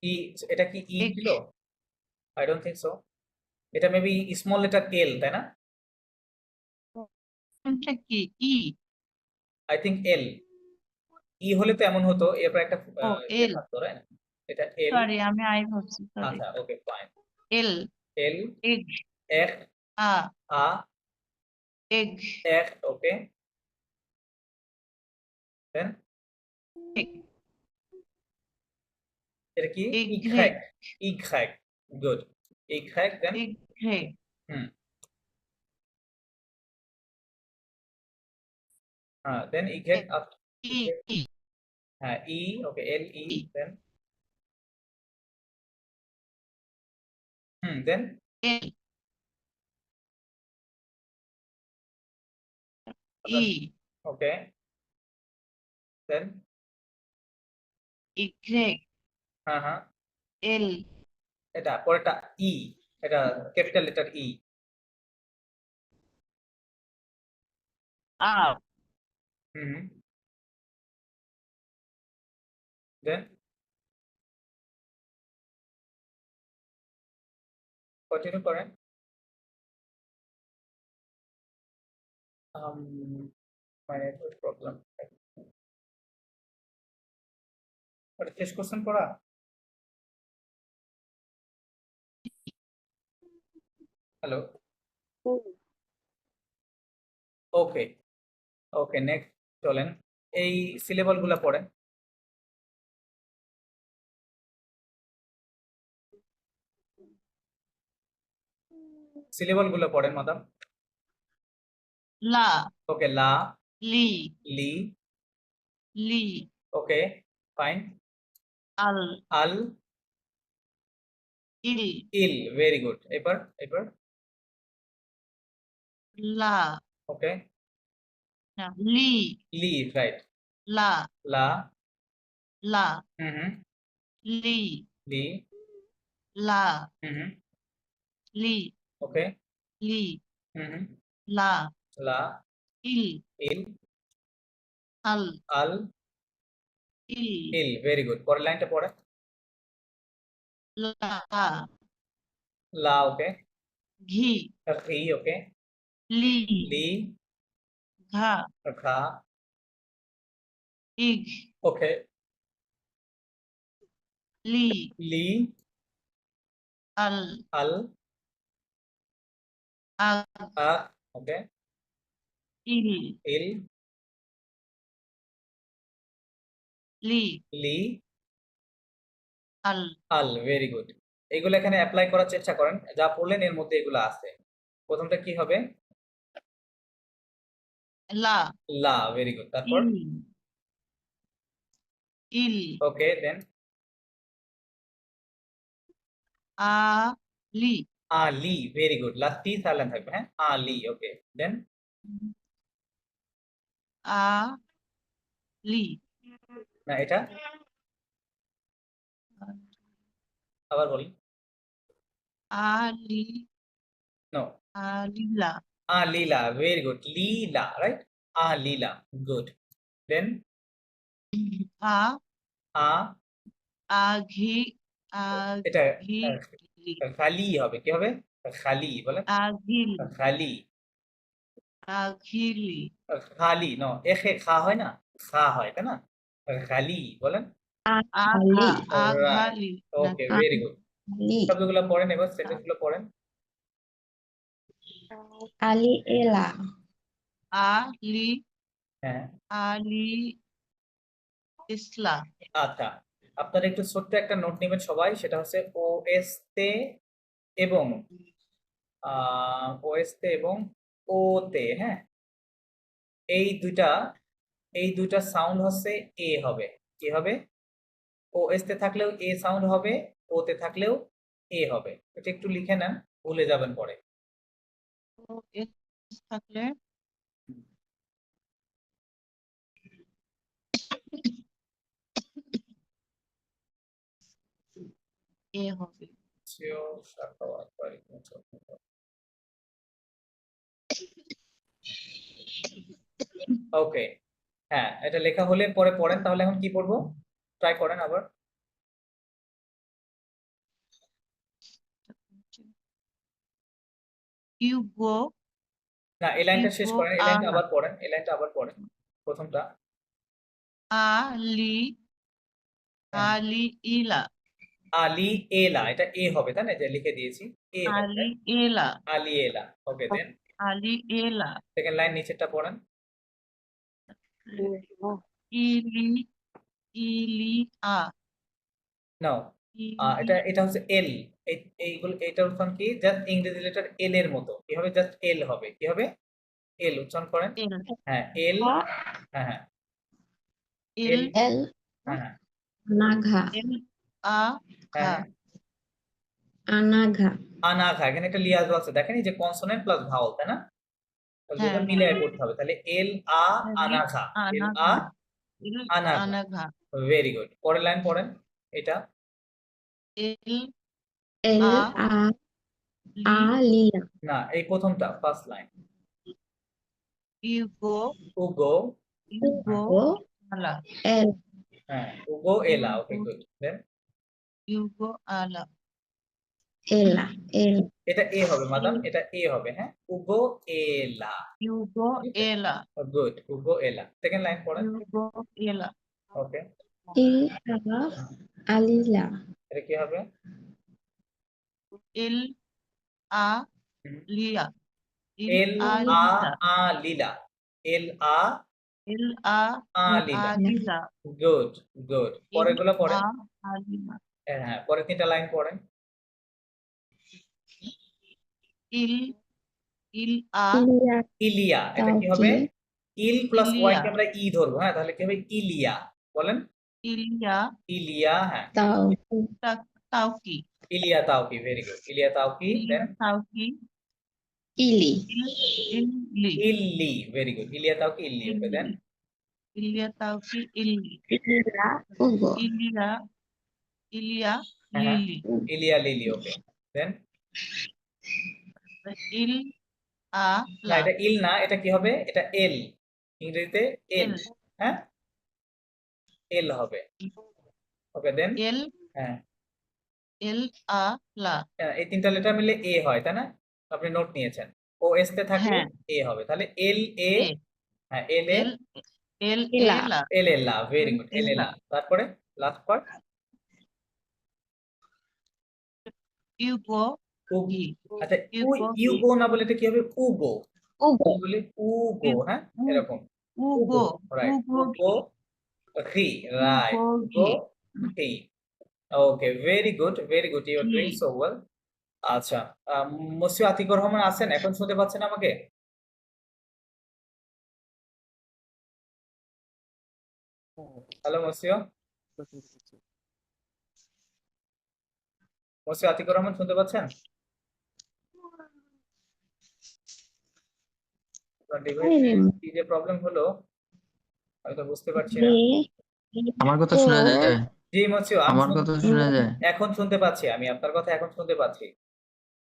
ই, এটা কি ই
এক,
ছিল? I don't think so. এটা মেবি স্মল লেটার এল, তাই না?
কোনটা কি? ই,
আই থিংক এল। ই হলে তো এমন হতো, এরপর একটা
ও,
ইয়ে
এল,
থাকতো, তাই না? এটা এল।
সরি আমি আই বলছি, সরি।
আচ্ছা, ওকে, ফাইন।
এল,
এল,
এগ,
এক,
আ,
আ,
এগ,
এক, ওকে। দেন
এগ,
এটা কি?
এগ্রেগ,
ইঘ্রেক। ইঘ্রেক, গুড। ইঘ্রেক, দেন
এগ্রেগ,
হুম, হ্যাঁ, দেন ইঘ্রেক,
ই, ই,
হ্যাঁ, ই, ওকে, এল ই,
ই,
দেন দেন
এল, ই,
ওকে, দেন
ইগ্রেগ,
হ্যাঁ হ্যাঁ,
এল,
এটা পরেরটা ই, এটা ক্যাপিটাল লেটার ই।
আ,
হুম, দেন কন্টিনিউ করেন। মানে প্রবলেম, ওটা শেষ কোশ্চেন পড়া। হ্যালো, ওকে ওকে নেক্সট চলেন এই সিলেবল গুলা পড়েন সিলেবল গুলো পড়েন মাদাম
La,
ওকে লা
li,
লি
li,
ওকে ফাইন
al,
আল
il,
ইল ভেরি গুড এবার এবার
la,
ওকে
no, li,
লি রাইট
la,
লা
la,
হুম
li,
লি
la,
হুম
li,
ওকে
li,
হুম
la,
লা
il,
ইল
al,
আল
il,
ইল ভেরি গুড পরের লাইনটা পড়ে
la,
লা ওকে
ghi,
রি ওকে
li,
লি
gha,
ঘা
ig,
ওকে
li,
লি
al,
আল
ag,
আ ওকে
il,
ইল
li,
লি
al,
আল ভেরি গুড এগুলো এখানে অ্যাপ্লাই করার চেষ্টা করেন যা পড়লেন এর মধ্যে এগুলো আছে প্রথমটা কি হবে
la,
লা ভেরি গুড তারপর
il,
ওকে দেন
ali,
আলি very good last T silent থাকবে হ্যাঁ আলি ওকে দেন
ali,
না এটা আবার বলি
ali,
নো
alila,
আলিলা ভেরি গুড লীলা রাইট আলিলা গুড দেন
a,
আ
aghi,
এটা
agili,
খালি হবে কি হবে খালি বলেন
agil,
খালি
agili,
খালি নো এখে খা হয় না খা হয় তাই না খালি বলেন
আলি
aghali,
ওকে ভেরি গুড
আলি
শব্দগুলো পড়েন এবার সেন্টেন্স গুলো পড়েন
আলি এলা
ali,
হ্যাঁ
ali, isla,
আচ্ছা আপনারা একটু ছোট্ট একটা নোট নেবেন সবাই সেটা হচ্ছে ওএসতে এবং ওএসতে এবং ওতে হ্যাঁ এই দুইটা সাউন্ড হচ্ছে এ হবে কি হবে ওএসতে থাকলেও এ সাউন্ড হবে ওতে থাকলেও এ হবে এটা একটু লিখে নেন ভুলে যাবেন পরে
তো এস থাকলে এ হবে
ওকে হ্যাঁ এটা লেখা হলে পরে পড়েন তাহলে এখন কি পড়বো ট্রাই করেন আবার
ইউ গো
না এই লাইনটা শেষ
ইগো
করেন এই লাইনটা
আলা।
আবার পড়েন এই লাইনটা আবার পড়েন প্রথমটা
আলি,
হ্যাঁ।
আলি ইলা,
আলি এলা এটা এ হবে তাই না যে লিখে দিয়েছি এ হবে
আলি এলা,
আলি এলা ওকে দেন
আলি এলা,
সেকেন্ড লাইন নিচেরটা পড়েন
ইলি, ইলি আ,
নাও
ইলি
এটা হচ্ছে এল এইগুলো এটা উচ্চারণ কি জাস্ট ইংরেজি লেটার এল এর মতো কি হবে জাস্ট এল হবে কি হবে এল উচ্চারণ করেন
এল,
হ্যাঁ এল হ্যাঁ হ্যাঁ
এল,
এল
হ্যাঁ হ্যাঁ
নাঘা
এল আ ঘা,
হ্যাঁ
আনাঘা
আনাঘা এখানে একটা লিয়াজ আছে দেখেন এই যে কনসোনেন্ট প্লাস ভাওয়াল তাই না তাহলে
হ্যাঁ,
এটা মিলিয়ে পড়তে হবে তাহলে এল আ আনাঘা এল আ
আনাঘা, এল
আনাঘা
আনাঘা,
ভেরি গুড পরের লাইন পড়েন এটা
এল
এল
আ
আ
লি,
আলিয়া
না এই প্রথমটা ফার্স্ট লাইন
ইউগো,
উগো
ইউগো
ও
আলা,
এল
হ্যাঁ উগো এলা ওকে গুড দেন
ইউগো আলা,
এলা এল
এটা এ হবে মাদাম এটা এ হবে হ্যাঁ উগো এলা
ইউগো এলা,
গুড উগো এলা সেকেন্ড লাইন পড়েন
ইউগো এলা,
ওকে
ইল আ আলিলা
এটা কি হবে
ইল আ
হুম,
লিয়া,
এল আ
লিলা
আ লীলা এল আ
এল আ
আ লীলা
লিলা
গুড গুড পরেরগুলো পড়েন
লিলা
হ্যাঁ পরের 3টা লাইন পড়েন
ইল ইল আ
ইলিয়া
ইলিয়া এটা কি হবে
তাওকি
ইল প্লাস ওয়াই
ইলিয়া
কে আমরা ই ধরবো হ্যাঁ তাহলে কি হবে ইলিয়া বলেন
ইলিয়া
ইলিয়া হ্যাঁ
তাওকি
তাওকি
ইলিয়া তাওকি ভেরি গুড ইলিয়া তাওকি
ইলিয়া
দেন
তাওকি
ইলি
ইল্লি
ইল্লি ভেরি গুড ইলিয়া তাওকি ইল্লি ওকে দেন
ইলিয়া তাওকি ইল্লি
ইলিয়া উগো
ইলিয়া ইলিয়া
হ্যাঁ
লিলি
ইলিয়া লিলি ওকে দেন
ইল আ
না এটা ইল না এটা কি হবে এটা এল ইংরেজিতে এল
এল
হ্যাঁ এল হবে ওকে দেন
এল
হ্যাঁ
এল আ লা
এই 3টা লেটার মিলে এ হয় তাই না আপনি নোট নিয়েছেন ও এস তে থাকলে
হ্যাঁ।
এ হবে তাহলে এল এ
এ
হ্যাঁ এল এ
এল এল
এলা।
এলা
এল এলা ভেরি গুড এল এলা তারপরে লাস্ট পার্ট
ইউগো ই
আচ্ছা
ইউগো
ইউগো না বলে এটা কি হবে উগো
উগো
বলে উগো হ্যাঁ এরকম
Hugo
right
Hugo
Hugo he right
Hugo
Hugo he okay very good you are doing so well আচ্ছা মসিউ আতিকুর রহমান আছেন এখন শুনতে পাচ্ছেন আমাকে হ্যালো মসিউ আতিকুর রহমান শুনতে পাচ্ছেন আপনার ডিভাইসে কি যে প্রবলেম হলো আমি তো বুঝতে পারছি না
আমার কথা শোনা যায়
জি মসিউ
আমার কথা শোনা যায়
এখন শুনতে পাচ্ছি আমি আপনার কথা এখন শুনতে পাচ্ছি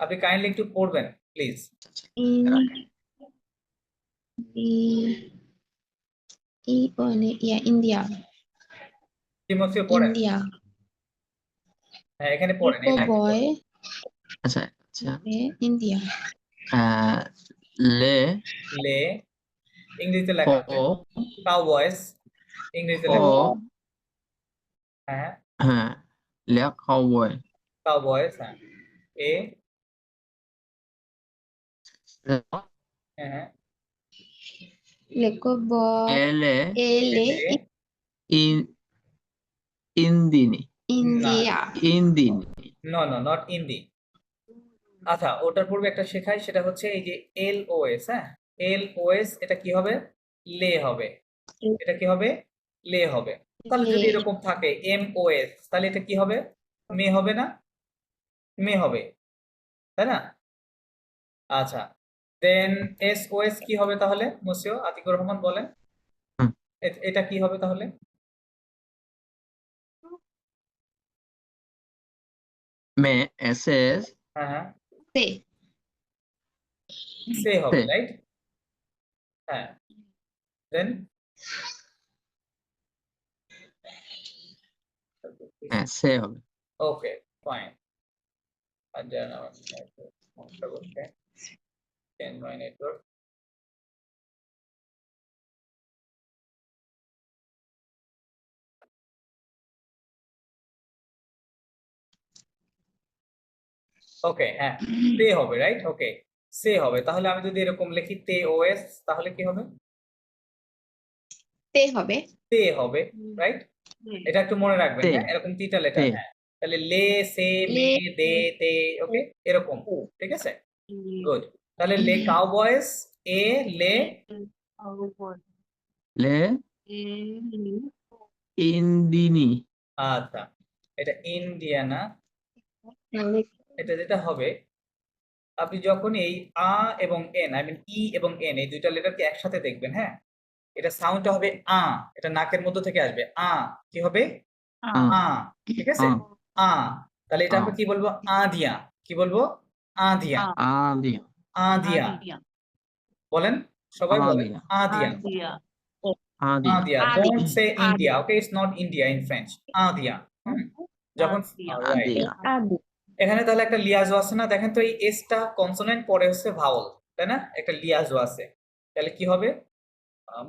আপনি কাইন্ডলি একটু পড়বেন প্লিজ
ইন্ডিয়া
জি মসিউ পড়েন
ইন্ডিয়া
হ্যাঁ এখানে পড়েন এই লাইনটা
বয়
আচ্ছা আচ্ছা
ইন্ডিয়া
লে
লে ইংরেজিতে লেখা আছে
ও
কাউবয়েস ইংরেজিতে
ও
লেখা হ্যাঁ
হ্যাঁ লে কাউবয়
কাউবয়েস হ্যাঁ এ হ্যাঁ
লেকো বয়
এলে
এলে
ইন ইন্দিনি
ইন্ডিয়া
ইন্দিনি
নো নো নট ইন্দি আচ্ছা ওটার পূর্বে একটা শেখাই সেটা হচ্ছে এই যে এল ও এস হ্যাঁ এল ও এস এটা কি হবে লে হবে এটা কি হবে লে হবে তাহলে যদি
লে।
এরকম থাকে এম ও এস তাহলে এটা কি হবে মে হবে না মে হবে তাই না আচ্ছা দেন এস ও এস কি হবে তাহলে মসিউ আতিকুর রহমান বলেন
হুম।
এটা কি হবে তাহলে
মে এসে
হ্যাঁ হ্যাঁ
সে
সে হবে
সে।
রাইট হ্যাঁ দেন
হ্যাঁ সে হবে
ওকে ফাইন আর যেন আমার সমস্যা করছে চেঞ্জ মাই নেটওয়ার্ক ওকে হ্যাঁ তে হবে রাইট ওকে সে হবে তাহলে আমি যদি এরকম লিখি তে ওএস তাহলে কি হবে
তে হবে
তে হবে রাইট এটা একটু মনে রাখবেন
তে।
হ্যাঁ এরকম 3টা লেটার
তে।
হ্যাঁ তাহলে লে সে মে দে তে ওকে এরকম ঠিক আছে গুড তাহলে লে কাউবয়েস এ লে
লে ইন্দিনি
আচ্ছা এটা ইন্ডিয়ানা এটা যেটা হবে আপনি যখন এই আ এবং এন আই মিন ই এবং এন এই 2টা লেটারকে একসাথে দেখবেন হ্যাঁ এটা সাউন্ডটা হবে আ এটা নাকের মধ্য থেকে আসবে আ কি হবে আ ঠিক আছে আ তাহলে এটা আমরা কি বলবো আ দিয়া কি বলবো আ দিয়া
আদিয়া
আ দিয়া বলেন সবাই বলেন
আদিয়া
আ দিয়া
আদিয়া
আ দিয়া don't say India okay it's not India in French আ দিয়া যখন right.
আদিয়া
আদি
এখানে তাহলে একটা লিয়াজও আছে না দেখেন তো এই এসটা কনসোনেন্ট পরে হচ্ছে ভাওয়াল তাই না একটা লিয়াজও আছে তাহলে কি হবে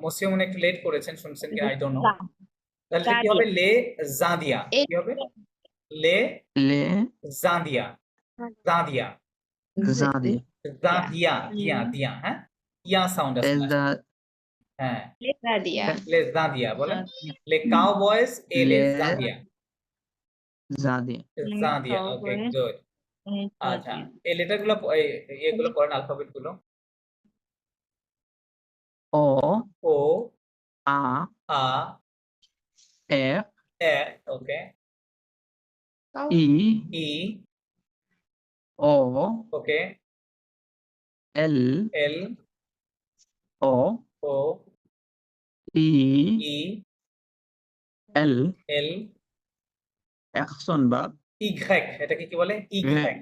মসিও মনে একটু লেট করেছেন শুনছেন কি আই ডোন্ট নো তাহলে কি হবে লে জাদিয়া কি হবে লে
লে
জাদিয়া জাদিয়া
জা দিয়ে
জা দিয়া দিয়া দিয়া হ্যাঁ ইয়া সাউন্ড আছে last এ।
লেজা
হ্যাঁ
Letra dia.
লেস জা দিয়া বলেন লে কাউ বয়েস এ লেস জা
লে-
দিয়া
জা দিয়ে
জা দিয়া ওকে গুড আচ্ছা এই লেটার গুলো এগুলো পড়েন অ্যালফাবেট গুলো
ও
ও
আ
আ
এ
এ ওকে
Kau
ই
ই
ও
ওকে
এল
এল
ও
ও
ই
ই
এল
এল
অ্যাকশন ভার্ব
ইগ্রেক এটাকে কি বলে ইগ্রেক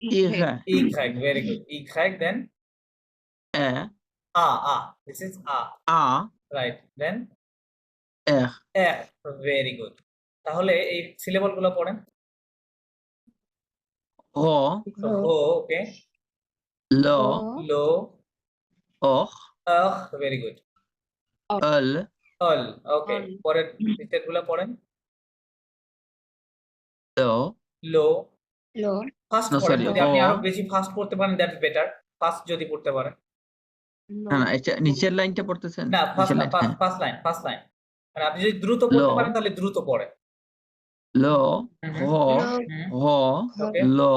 ইরে
ইগ্রেক ভেরি গুড ইগ্রেক দেন
এ
আ this is
a
right then
এর
এ ভেরি গুড তাহলে এই সিলেবল গুলো পড়েন
র
হো ওকে
ল
লো
অখ
ভেরি গুড
অল
অল ওকে পরের স্টেট গুলো পড়েন
ল
লো
lo
ফাস্ট
No,
পড়েন
sorry,
যদি আপনি
ও।
আরো বেশি ফাস্ট পড়তে পারেন দ্যাটস বেটার ফাস্ট যদি পড়তে পারেন
না না এটা নিচের লাইনটা পড়তেছেন
না ফার্স্ট
নিচের লাইন হ্যাঁ
ফার্স্ট লাইন মানে আপনি যদি দ্রুত পড়তে
লো।
পারেন তাহলে দ্রুত পড়েন
ল
হুম,
হ
হুম,
হ
ওকে
ল
lo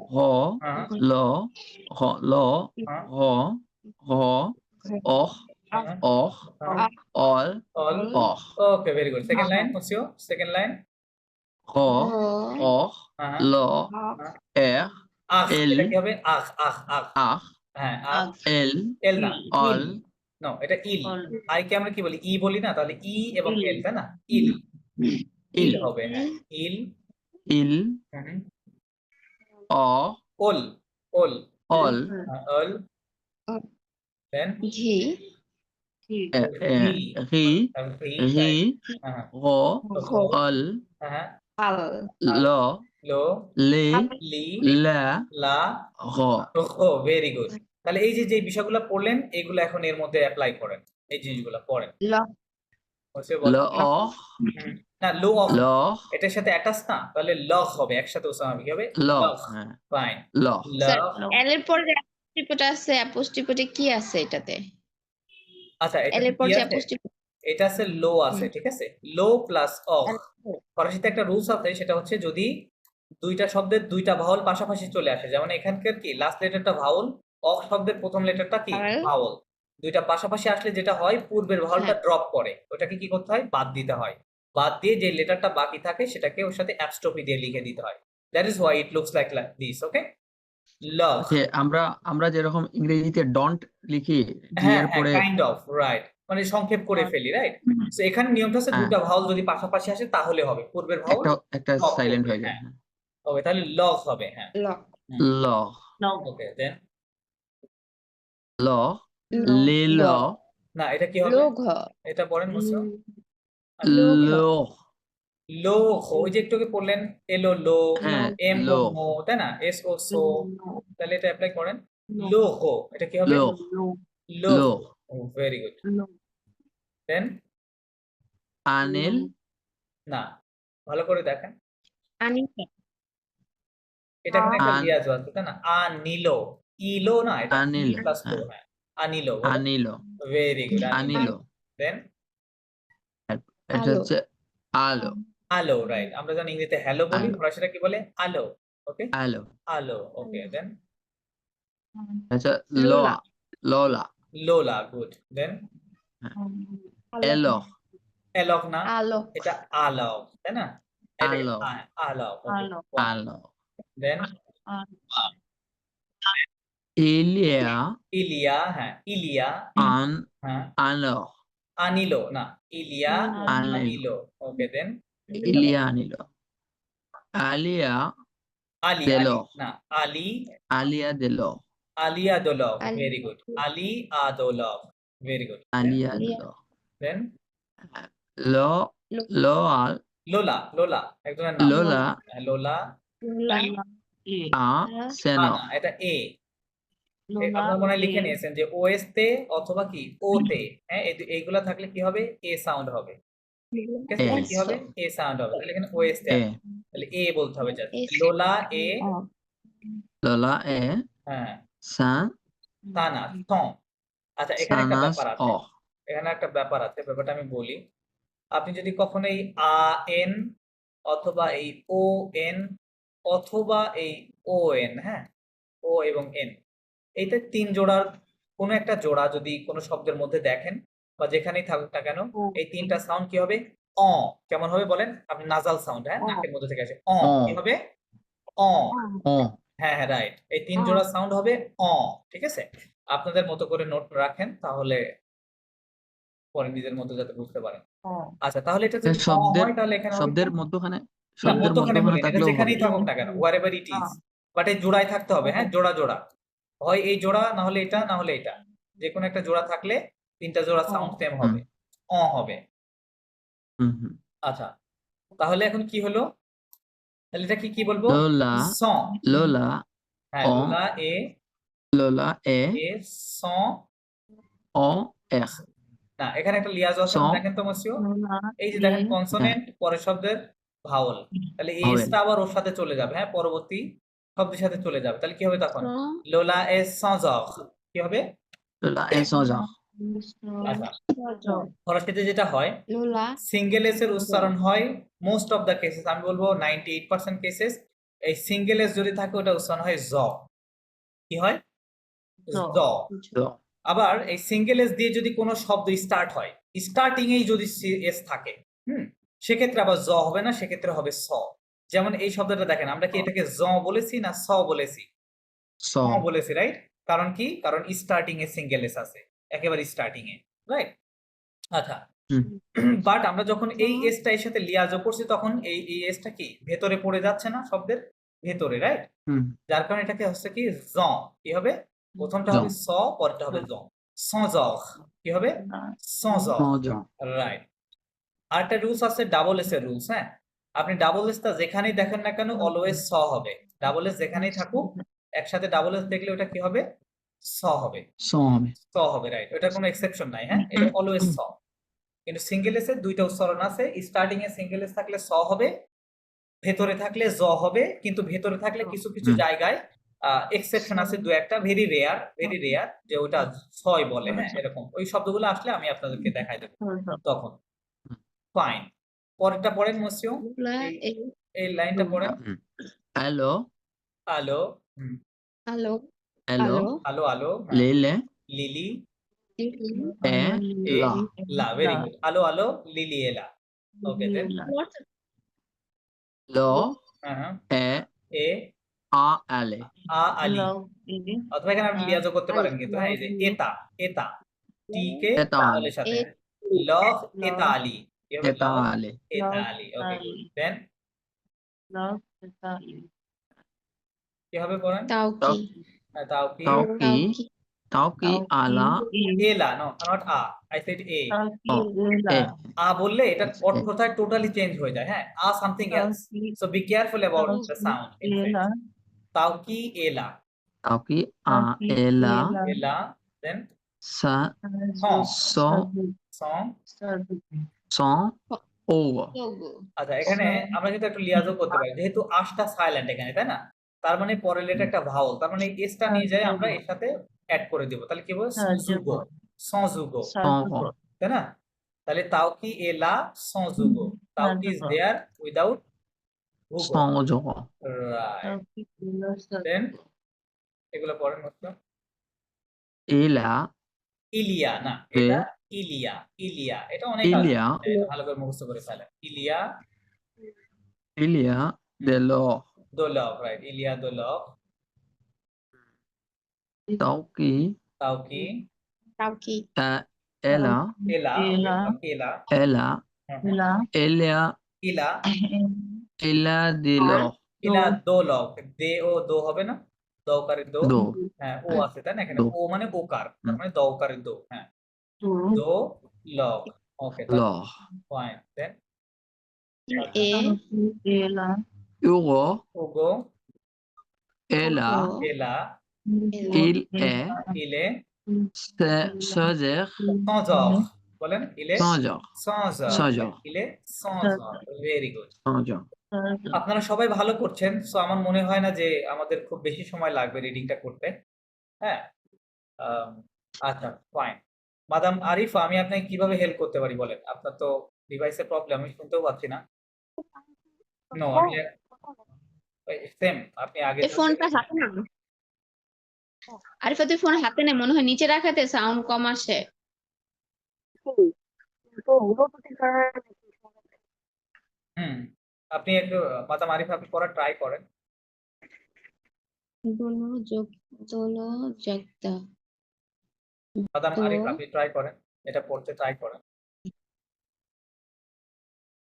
হ
হ্যাঁ
ল হ ল
হ্যাঁ
হ হ অখ
হ্যাঁ
অখ
হ্যাঁ
অল
অল
অখ
okay very good second line মুসিও সেকেন্ড লাইন
হ
ho
অখ
হ্যাঁ
ল
হ্যাঁ
এর
আখ
এল
এটা কি হবে আখ
আখ
হ্যাঁ আখ
এল
এল না
অল
নো এটা ইল
অল।
আই কে আমরা কি বলি ই বলি না তাহলে ই এবং এল তাই না ইল ইল
ইল
হবে হ্যাঁ ইল
ইল
হুম,
অ
ওল ওল
অল
অল দেন
ghi
এ এ রি রি
হ্যাঁ
র
ho
অল
হ্যাঁ
al
ল
লো
লে
লি
লা
লা
র
ও ভেরি গুড তাহলে এই যে যে বিষয়গুলো পড়লেন এগুলো এখন এর মধ্যে অ্যাপ্লাই করেন এই জিনিসগুলো পড়েন
lo
হচ্ছে
ল
বলেন
অ
না লো অফ
ল
এটার সাথে অ্যাটাচ না তাহলে লগ হবে একসাথে উচ্চারণ কি হবে
ল
লগ
হ্যাঁ
ফাইন
ল
স্যার
লগ
l এর পরে অ্যাপোস্ট্রোফ আছে অ্যাপোস্ট্রোফে কি আছে এটাতে
আচ্ছা এটা
l এর
কি
পরে যে
আছে
অ্যাপোস্ট্রোফ
এটা আছে লো আছে ঠিক আছে লো প্লাস অখ ফরাসিতে একটা রুলস আছে সেটা হচ্ছে যদি দুইটা শব্দের দুইটা ভাওয়াল পাশাপাশি চলে আসে যেমন এখানকার কি লাস্ট লেটারটা ভাওয়াল অখ শব্দের প্রথম লেটারটা কি
Vowel.
ভাওয়াল দুইটা পাশাপাশি আসলে যেটা হয় পূর্বের ভাওয়ালটা ড্রপ করে ওটাকে কি করতে হয় বাদ দিতে হয় বাদ দিয়ে যে লেটারটা বাকি থাকে সেটাকে ওর সাথে অ্যাপস্ট্রফি দিয়ে লিখে দিতে হয় that is why it looks like this okay love
যে আমরা যেরকম ইংরেজিতে ডন্ট লিখি ডি
হ্যাঁ
এর
হ্যাঁ
পরে
কাইন্ড অফ রাইট মানে সংক্ষেপ করে ফেলি রাইট তো এখানে নিয়মটা হচ্ছে
হ্যাঁ।
দুটো ভাওয়াল যদি পাশাপাশি আসে তাহলে হবে পূর্বের ভাওয়াল
একটা
drop
সাইলেন্ট
করবে,
হয়ে যায়
হ্যাঁ। ওকে তাহলে লভ হবে হ্যাঁ
lo
ল
ওকে দেন
ল লে ল
না এটা কি হবে
logo
এটা পড়েন মুসিও
লো
লো ওই যে একটু আগে পড়লেন এলো লো
হ্যাঁ
এম ও
লো
মো তাই না এস ও সো তাহলে এটা অ্যাপ্লাই করেন লো হো এটা কি হবে
লো
লো
লো
ভেরি গুড দেন
আনিল
না ভালো করে দেখেন
ani
এটা এখানে একটা
আন-
লিয়াজ আছে তাই না আনিলো ইলো না এটা
আনিল
প্লাস লো
হ্যাঁ
হ্যাঁ আনিলো
আনিল
ভেরি গুড
আনিল
দেন
এটা
আলো।
হচ্ছে আলো
আলো রাইট আমরা যখন ইংরেজিতে হ্যালো বলি
আলো।
ওরা সেটা কি বলে আলো ওকে
আলো
আলো ওকে দেন
আচ্ছা
লোলা।
লোলা
লোলা গুড দেন
এলো
এলক না
alo
এটা আলক তাই না
আলক।
Alok
Alok.
আলো
দেন
ইলিয়া
ইলিয়া হ্যাঁ ইলিয়া
আন
হ্যাঁ
আলো
আনিলো না ইলিয়া
আনিলো।
আনিলো ওকে দেন
ইলিয়া আনিলো আলিয়া
আলি
দিলো।
আলি না আলি
আলিয়া দিল
আলিয়া দোলভ
আলি।
ভেরি গুড আলি আদোলভ ভেরি গুড
আলিয়া
আলিয়া।
দিল
দেন
লো লো আল
লোলা লোলা একজনের নাম
লোলা
হ্যাঁ, লোলা
আ সেনো
না এটা এ আপনারা মনে হয় লিখে নিয়েছেন যে ওএস তে অথবা কি ও তে হ্যাঁ এইগুলা থাকলে কি হবে এ সাউন্ড হবে ঠিক আছে? তাহলে কি হবে এ সাউন্ড হবে তাহলে এখানে ওএস তে
এ
আছে। তাহলে এ বলতে হবে জাস্ট
S.
লোলা এ
Lola e
হ্যাঁ
san
তা না থং। আচ্ছা এখানে একটা
sanas
ব্যাপার আছে,
oh.
এখানে একটা ব্যাপার আছে, ব্যাপারটা আমি বলি। আপনি যদি কখনো এই আ এন অথবা এই ও এন অথবা এই ও এন, হ্যাঁ, ও এবং এন, এইটা 3 জোড়ার কোনো একটা জোড়া যদি কোনো শব্দের মধ্যে দেখেন বা যেখানেই থাকুক না কেন, এই 3টা সাউন্ড কি হবে? অ। কেমন হবে বলেন? আপনি নাজাল সাউন্ড, হ্যাঁ, নাকের মধ্যে থেকে আসে। কি হবে? অ।
Oh.
হ্যাঁ, হ্যাঁ, রাইট। এই 3 জোড়া সাউন্ড হবে অ। ঠিক আছে? আপনাদের মতো করে নোট রাখেন, তাহলে পরে নিজের মতো যাতে বুঝতে পারেন। আচ্ছা, তাহলে এটা যদি অ হয় তাহলে এখানে হবে
শব্দের
কি?
মধ্যখানে
না,
শব্দের
মধ্যখানে বলি না, এটা
থাকলেও হবে।
যেখানেই থাকুক না কেন, wherever it is, বাট এই জোড়ায় থাকতে হবে, হ্যাঁ, জোড়া জোড়া। হয় এই জোড়া, না হলে এটা, না হলে এটা। যে কোনো একটা জোড়া থাকলে 3টা জোড়া সাউন্ড সেম হবে, অ হবে।
হুম, হুম।
আচ্ছা, তাহলে এখন কি হলো? তাহলে এটা কি বলবো?
Lola,
স।
Lola,
হ্যাঁ,
অ,
লোলা এ
Lola e
এ স।
o r.
না, এখানে একটা লিয়াজ আছে,
স
দেখেন তো মসিও। এই যে দেখেন কনসোনেন্ট, পরের শব্দের ভাওয়াল, তাহলে এই
Vowel.
এসটা আবার ওর সাথে চলে যাবে, হ্যাঁ, পরবর্তী শব্দের সাথে চলে যাবে। তাহলে কি হবে তখন?
Son,
লোলা এ sans or, কি হবে?
Lola e sans genre.
আচ্ছা, ফরাসিতে যেটা হয়,
Lola,
সিঙ্গেল এস এর উচ্চারণ হয় মোস্ট অফ দা কেসেস, আমি বলবো 98% কেসেস, এই সিঙ্গেল এস যদি থাকে ওটা উচ্চারণ হয় জ। কি হয়? জ।
তো
আবার এই সিঙ্গেল এস দিয়ে যদি কোনো শব্দ স্টার্ট হয়, স্টার্টিং এই যদি এস থাকে, সেক্ষেত্রে আবার জ হবে না, সেক্ষেত্রে হবে স। যেমন এই শব্দটা দেখেন, আমরা কি এটাকে জ বলেছি না স বলেছি? স
স
বলেছি, রাইট? কারণ কি? কারণ স্টার্টিং এ সিঙ্গেল এস আছে, একেবারে স্টার্টিং এ, রাইট? আচ্ছা,
হুম।
বাট আমরা যখন এই এসটা এর সাথে লিয়াজও করছি, তখন এই এসটা কি ভেতরে পড়ে যাচ্ছে না শব্দের ভেতরে, রাইট?
হুম।
যার কারণে এটাকে হচ্ছে কি জ। কি হবে? প্রথমটা
জ।
হবে স, পরেরটা হবে জ। sans, কি হবে? sans,
sans genre.
রাইট। আরেকটা রুলস আছে ডাবল এস এর রুলস, হ্যাঁ। আপনি ডাবল এসটা যেখানেই দেখেন না কেন অলওয়েজ স হবে। ডাবল এস যেখানেই থাকুক, একসাথে ডাবল এস দেখলে ওটা কি হবে? স হবে।
স হবে।
স হবে, রাইট। ওটার কোনো এক্সেপশন নাই, হ্যাঁ, এটা অলওয়েজ স। কিন্তু সিঙ্গেল এস এর দুইটা উচ্চারণ আছে, স্টার্টিং এ সিঙ্গেল এস থাকলে স হবে, ভেতরে থাকলে জ হবে, কিন্তু ভেতরে থাকলে কিছু কিছু
হুম।
জায়গায় এক্সেপশন আছে, দু একটা, ভেরি রেয়ার, যে ওটা ছয় বলে, হ্যাঁ, এরকম। ওই শব্দগুলো আসলে আমি আপনাদেরকে দেখাই দেবো তখন। ফাইন, পরেরটা পড়েন মসিও,
Lola,
এই লাইনটা পড়েন।
হুম। Allo,
আলো,
Allo,
allo,
আলো আলো,
Lele,
লিলি
Lily,
e,
এ
la.
লা, ভেরি গুড। আলো আলো, লিলি এলা। ওকে, দেন
what?
Lo,
হ্যাঁ,
e,
এ
a, ale.
আ আলি, অথবা এখানে আপনি লিয়াজও করতে পারেন কিন্তু, হ্যাঁ, এই যে এটা, এটা টি কে
Eta ale.
আলের সাথে,
এ
ল এটা আলি, কি হবে?
Eta
ল
ale.
এটা আলি। ওকে, গুড। দেন কি হবে বলেন?
Tauki,
তাও কি?
Tauki, tauki, ala,
এলা, no, not A, I said E.
oh, e.
আ বললে এটার অর্থটা টোটালি চেঞ্জ হয়ে যায়, হ্যাঁ, uh something else, so be careful about the sound in French. তাও কি এলা,
Tauki, a, ela,
এলা, দেন
sa,
হ্যাঁ,
so,
সং।
son, o.
Togo,
আচ্ছা, এখানে আমরা কিন্তু একটু লিয়াজও করতে পারি, যেহেতু আশটা সাইলেন্ট এখানে, তাই না? তার মানে পরের লেটার একটা ভাওয়াল, তার মানে এসটা নিয়ে যাই আমরা এর সাথে অ্যাড করে দেব, তাহলে কি হবে? সংযুগো, সংযুগো,
Son,
তাই না? তাহলে তাও কি এলা সংযুগো, তাও কি ইজ দেয়ার উইদাউট হুগো,
son, genre.
রাইট। দেন এগুলো পড়েন মত।
Ela,
ইলিয়া, না,
বে,
এটা ইলিয়া, ইলিয়া, এটা অনেক
Ilia,
এটা ভালো করে মুখস্থ করে ফেলে। ইলিয়া
Ilia, de l'or.
দোলক, রাইট, ইলিয়া দোলক।
Tauki,
তাও কি
Tauki,
ela,
এলা, এলা,
ela, elia,
ইলা,
ela de l'or.
ইলা দোলক, দে ও দো হবে না, দৌকারের দো,
Do,
হ্যাঁ, ও আছে, তাই না? এখানে
দো।
ও মানে ওকার, তার মানে দৌকারের দো, হ্যাঁ, দো লক। ওকে,
l'or.
ফাইন। দেন
E,
Euro,
ওগো,
ela,
Ogo,
এলা,
il est,
ইলে,
Césaire,
সজক, বলেন ইলে
sans
sans
sans
ইলে sans ভেরি গুড।
sans
আপনারা সবাই ভালো করছেন, সো আমার মনে হয় না যে আমাদের খুব বেশি সময় লাগবে রিডিংটা করতে। হ্যাঁ, আম, আচ্ছা ফাইন। মাদাম আরিফা, আমি আপনাকে কিভাবে হেল্প করতে পারি বলেন? আপনার তো ডিভাইসের প্রবলেম, আমি শুনতেও পাচ্ছি না। নো, আমি সেম আপনি আগে
এই ফোনটা হাতে না আরিফা, তুই ফোন হাতে নে, মনে হয় নিচে রাখাতে সাউন্ড কম আসে।
তো ব্লুটুথে করার
হুম, আপনি একটু মাদাম আরিফা আপনি পড়া ট্রাই করেন।
দোলো জগদা
মাদাম
তো
আরিফা আপনি ট্রাই করেন, এটা পড়তে ট্রাই করেন।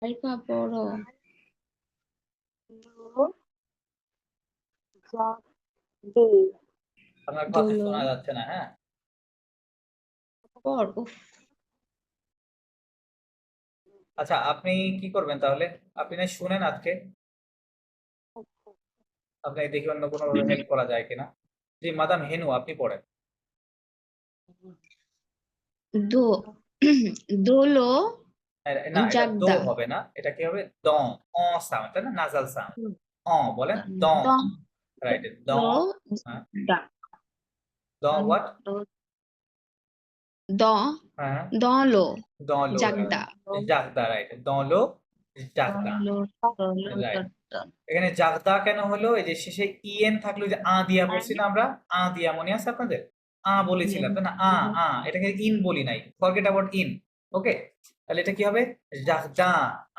আরিফা বড়
আপনার কথা
দোলো
শোনা যাচ্ছে না। হ্যাঁ,
বড় উফ,
আচ্ছা আপনি কি করবেন তাহলে? আপনি না শুনেন আজকে, আপনি দেখি অন্য কোনো হেল্প করা যায় কিনা। জি মাদাম হেনু আপনি পড়েন।
দো দোলো
না এটা দো
জাগদা
হবে না, এটা কি হবে? দং, অ সাউন্ড, তাই না? নাজাল সাউন্ড। অ বলেন দং,
দং
রাইট
দো
দং। হ্যাঁ,
দা
দং হোয়াট?
দ
হ্যাঁ,
দলো
দং লো,
জাগদা
জাগদা, রাইট দং লো জাগদা, রাইট। এখানে জাগদা কেন হলো? এই যে শেষে ইএন থাকলো, যে আ দিয়া বলছি না আমরা, আ দিয়া মনে আছে আপনাদের? আ বলেছিলাম তাই না? এটাকে ইন বলি নাই, ফরগেট অ্যাবাউট ইন। ওকে, তাহলে এটা কি হবে? জাগদা,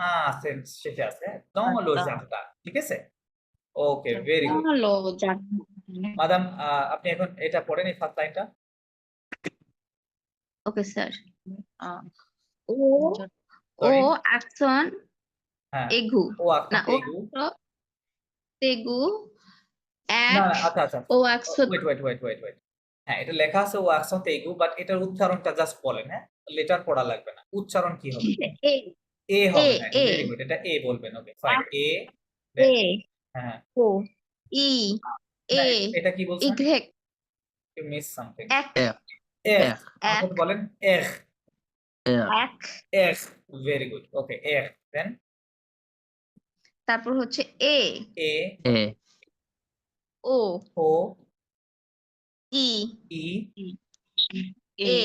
আ আছে শেষে আছে, দলো জাগদা, ঠিক আছে? ওকে ভেরি গুড।
দলো জাগদা।
মাদাম আপনি এখন এটা পড়েন, এই ফার্স্ট লাইনটা।
Okay sir. ও ও
সরি,
অ্যাকশন
হ্যাঁ
এগু
ও আচ্ছা
না ও
তেগু,
তেগু
না
এক
না আচ্ছা আচ্ছা,
ও অ্যাকশন
ওয়েট, হ্যাঁ এটা লেখা আছে ও আকসন তেগু, বাট এটার উচ্চারণটা জাস্ট বলেন। হ্যাঁ, লেটার পড়া লাগবে না, উচ্চারণ কি হবে?
এ
এ হবে,
এ
হ্যাঁ
এ
ভেরি গুড, এটা এ বলবেন। ওকে ফাইন, এ
এ
হ্যাঁ
ও ই
না,
এ
এটা কি বলছেন?
ইগ্রেক
ইউ মিস সামথিং।
এক
এখ,
এক
অর্থাৎ বলেন এখ,
এক
এখ, ভেরি গুড। ওকে এখ, দেন
তারপর হচ্ছে এ
এ,
ও
ও,
ই
ই,
এ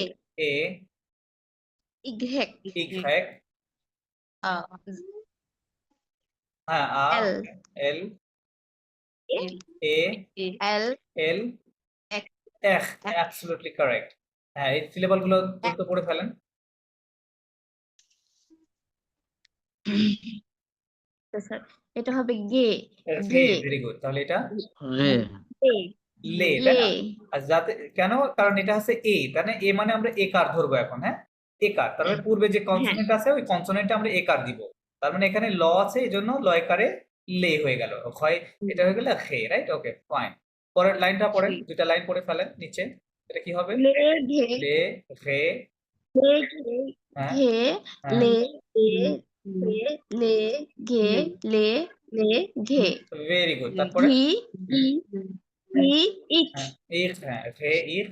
এ,
ইগ্রেক
ইখেক, হ্যাঁ আ,
এল
এল, এ,
এল
এল,
এক
এখ, অ্যাবসলিউটলি কারেক্ট। হ্যাঁ, এই সিলেবল গুলো দ্রুত পড়ে ফেলেন।
স্যার এটা হবে গে গে
ভেরি গুড, তাহলে এটা
re
গে
লে, তাই না? আর যাতে কেন, কারণ এটা হচ্ছে এ, তাই না? এ মানে আমরা একার ধরবো এখন। হ্যাঁ, একার, তার মানে পূর্বে যে কনসোনেন্ট আছে ওই কনসোনেন্টে আমরা একার দিব। তার মানে এখানে ল আছে, এই জন্য লয়কারে লে হয়ে গেল, হয় এটা হয়ে গেল খে, রাইট? Okay fine. পরের লাইনটা পড়েন, দুইটা লাইন পড়ে ফেলেন নিচে। এটা কি হবে?
লে ঘে
লে, খে,
লে ঘে
হ্যাঁ
ঘে
হ্যাঁ,
লে লে লে ঘে লে লে ঘে
ভেরি গুড। তারপরে
ঘি ই ই ইক
হ্যাঁ, ইখ, হ্যাঁ খে, ইখ,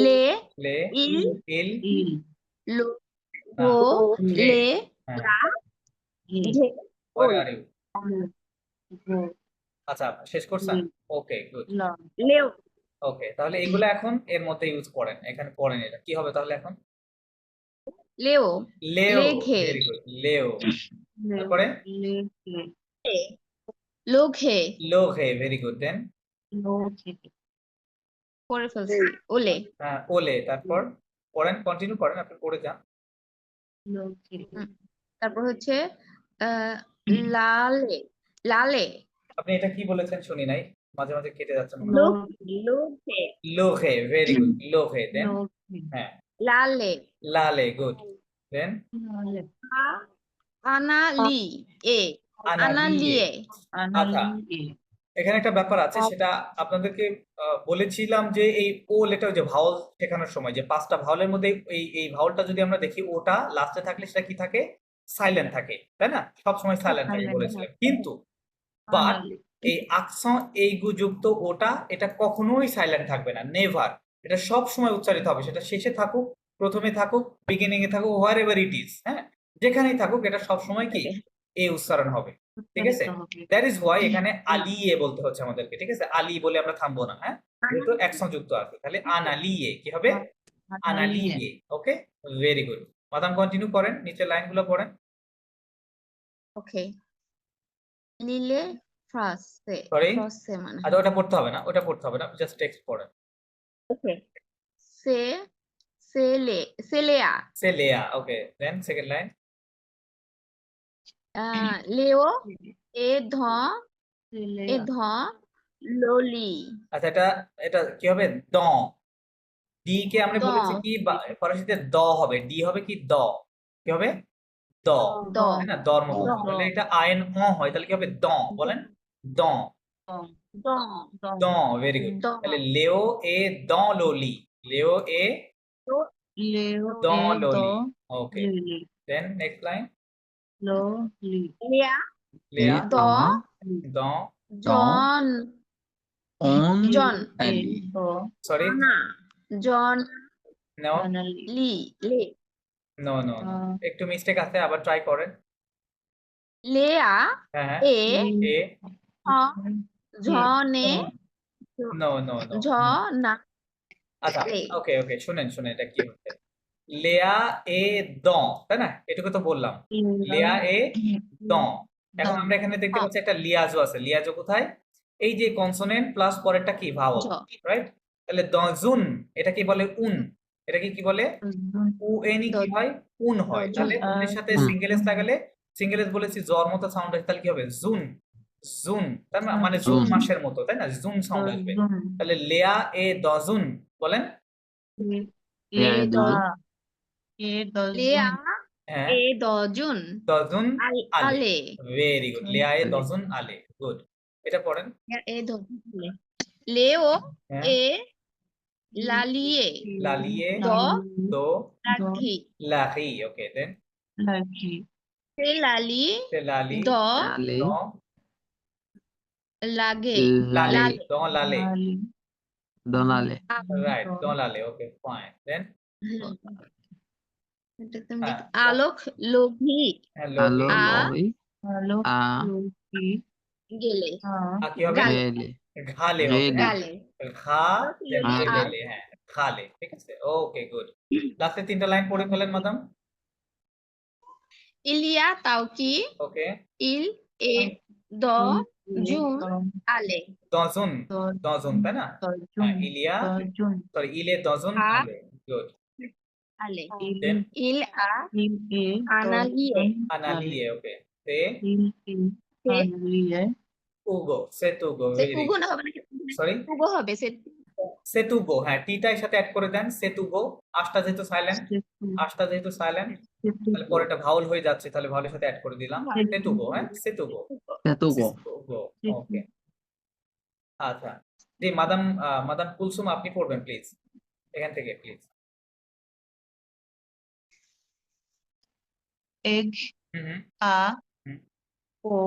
লে
লে,
ইল
ইল,
লো
না,
ও
ঘে,
লে
হ্যাঁ
ঘে
where are you? আচ্ছা শেষ করছেন? Okay good.
লেও
ওকে, তাহলে এগুলো এখন এর মধ্যে ইউজ করেন, এখানে পড়েন। এটা কি হবে তাহলে এখন?
লেও
লেও,
লেঘে
ভেরি গুড, লেও। তারপরে
লোঘে
লোঘে, ভেরি গুড। দেন
পড়ে ফেলছি ওলে
ওলে। তারপর পড়েন, কন্টিনিউ করেন, আপনি পড়ে যান।
তারপর হচ্ছে লালে লালে
আপনি এটা কি বলেছেন শুনি নাই, মাঝে মাঝে কেটে যাচ্ছে মনে হয়।
লোঘে
লোঘে, ভেরি গুড, লোঘে। দেন হ্যাঁ,
লালে
লালে, গুড। দেন
আনালি এ আনালিয়ে
আচ্ছা, এখানে একটা ব্যাপার আছে, সেটা আপনাদেরকে বলেছিলাম যে এই ও লেটার, যে ভাওয়াল শেখানোর সময় যে 5টা ভাওয়ালের মধ্যে এই ভাওয়ালটা যদি আমরা দেখি, ওটা লাস্টে থাকলে সেটা কি থাকে? সাইলেন্ট থাকে, তাই না? সব সময় সাইলেন্ট থাকে বলেছিলাম। কিন্তু বাট এই আকসন এইগু যুক্ত ওটা, এটা কখনোই সাইলেন্ট থাকবে না, নেভার। এটা সব সময় উচ্চারিত হবে, সেটা শেষে থাকুক প্রথমে থাকুক, বিগিনিং এ থাকুক, হোয়ার এভার ইট ইজ, হ্যাঁ, যেখানেই থাকুক এটা সবসময় কি এ উচ্চারণ হবে, ঠিক আছে? দ্যাট ইজ ওয়াই এখানে আলিয়ে বলতে হচ্ছে আমাদেরকে, ঠিক আছে? আলি বলে আমরা থামবো না, হ্যাঁ, যেহেতু অ্যাকশন যুক্ত আছে, তাহলে আনালিয়ে কি হবে? আনালিয়ে। ওকে, ভেরি গুড। মাদাম কন্টিনিউ করেন, নিচের লাইনগুলো পড়েন।
ওকে লিলে ফ্রাসে
Sorry?
ফ্রাসে মানে
আচ্ছা, ওটা পড়তে হবে না, ওটা পড়তে হবে না, জাস্ট টেক্সট পড়েন।
ওকে সে সেলে সেলেয়া
সে লেয়া, ওকে, দেন সেকেন্ড লাইন।
লেও এ ধ লোলি
আচ্ছা, এটা এটা কি হবে? দ। ডি কে আমরা
দ।
বলেছি কি ফরাসিতে দ হবে, ডি হবে কি দ, কি হবে? দ,
দ
তাই না? দর মতো।
দ।
তাহলে এটা আইন অ হয়, তাহলে কি হবে? দ, বলেন দ।
দ
দ, ভেরি গুড।
দ
তাহলে লেও এ দ লোলি, লেও এ
Leo
দ
e
লোলি,
do
okay,
lili
then next line.
loli
লিয়া
লেয়া
দ
দ,
জন
on
জন
e
ali
do
সরি,
না জন
নো
manali
লি লে
নো নো নো, একটু মিস্টেক আছে, আবার ট্রাই করেন।
লেয়া
হ্যাঁ হ্যাঁ,
এ
এ
জনে
নো নো নো।
ঝ না
আচ্ছা,
লে
ওকে ওকে, শুনেন শুনেন, এটা কি হচ্ছে? লেয়া এ দ, তাই না? এটুকু তো বললাম, লেয়া এ দ। এখন আমরা এখানে দেখতে পাচ্ছি একটা লিয়াজো আছে, লিয়াজো কোথায়? এই যে কনসোনেন্ট প্লাস পরেরটা কি ভাওয়াল,
ঝ
রাইট? তাহলে দজুন, এটা কি বলে? উন, এটা কি বলে? উ এনি কি হয়? উন হয়।
দজুন।
তাহলে উনের সাথে
হুম।
সিঙ্গেল এস লাগালে, সিঙ্গেল এস বলেছি জ্বর মতো সাউন্ড আসে, তাহলে কি হবে? জুন, জুন, তার মানে জুন
জুন।
মাসের মতো, তাই না? জুন সাউন্ড আসবে। তাহলে লেয়া এ দজুন, বলেন।
Lea e dozun.
e do
লেয়া
হ্যাঁ,
এ দজুন
দজুন আলে,
আলে
ভেরি গুড। লেয়া এ
আলে।
দজুন আলে, গুড। এটা পড়েন।
এ দজুন আলে লেও
হ্যাঁ,
এ লালিয়ে
লালিয়ে
দ
দো
লাঘি
লাহি, ওকে, দেন
lagi
সে লালি
সে লালি
দ
Ale.
দ
লাগে
লালে,
Lale.
দ লালে,
lali
Donale.
রাইট, দ লালে, ওকে, ফাইন, দেন
এটা তুমি
হ্যাঁ,
আলোক লোভী
হ্যাঁ,
Alo
লোভি,
a
lohi.
halo
A
loki
গেলে
আর কি হবে?
গালে
gele.
ঘালে হবে,
Gele.
হ্যাঁ,
গালে
ঘা দেন
ঘালে।
গেলে, হ্যাঁ, খালে, ঠিক আছে, ওকে, গুড। লাস্টে তিনটা লাইন পড়ে ফেলেন মাদাম।
ইলিয়া তাওকি
ওকে,
ইল এ দ জুন আলে
দজন, দজন, তাই না? হ্যাঁ, ইলিয়া,
dojun
সরি, ইলে দজন
আ
আলে, গুড।
আলে
দেন
ইল আ
il e
আনালিয়ে
আনালিয়ে, ওকে, সে
il
সে
analie
উগো, সে তুগো,
সে
ভেরি
উগো
গুড।
না হবে না
সরি,
উগো হবে সে
সেতুগো, হ্যাঁ, টিটার সাথে অ্যাড করে দেন, সেতুগো। আশটা যেহেতু সাইলেন্ট, আশটা যেহেতু সাইলেন্ট, তাহলে পরেরটা ভাউল হয়ে যাচ্ছে, তাহলে ভাউলের সাথে অ্যাড করে দিলাম সেতুগো, হ্যাঁ, সেতুগো,
Setugo.
সেতুগো, ওকে। আচ্ছা, জি, মাদাম মাদাম কুলসুম, আপনি পড়বেন প্লিজ, এখান থেকে প্লিজ।
egg
হুম হুম
a
হুম
o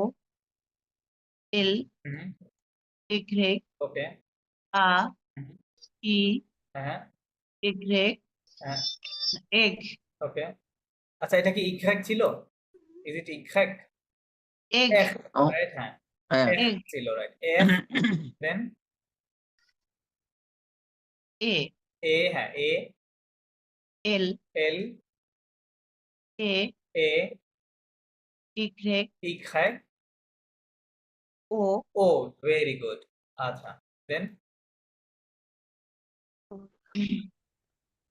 l
হুম,
y
ওকে,
a
হুম,
e
হ্যাঁ
y
হ্যাঁ,
egg
ওকে। আচ্ছা, এটা কি ইকরাক ছিল? ইজ ইট ইকরাক?
egg
F,
Oh.
রাইট, হ্যাঁ,
Eh.
এফ ছিল, right, F, then
a
A, হ্যাঁ, A,
l
L,
a
A,
y
ইকরাক,
o
ও, ভেরি গুড। আচ্ছা, দেন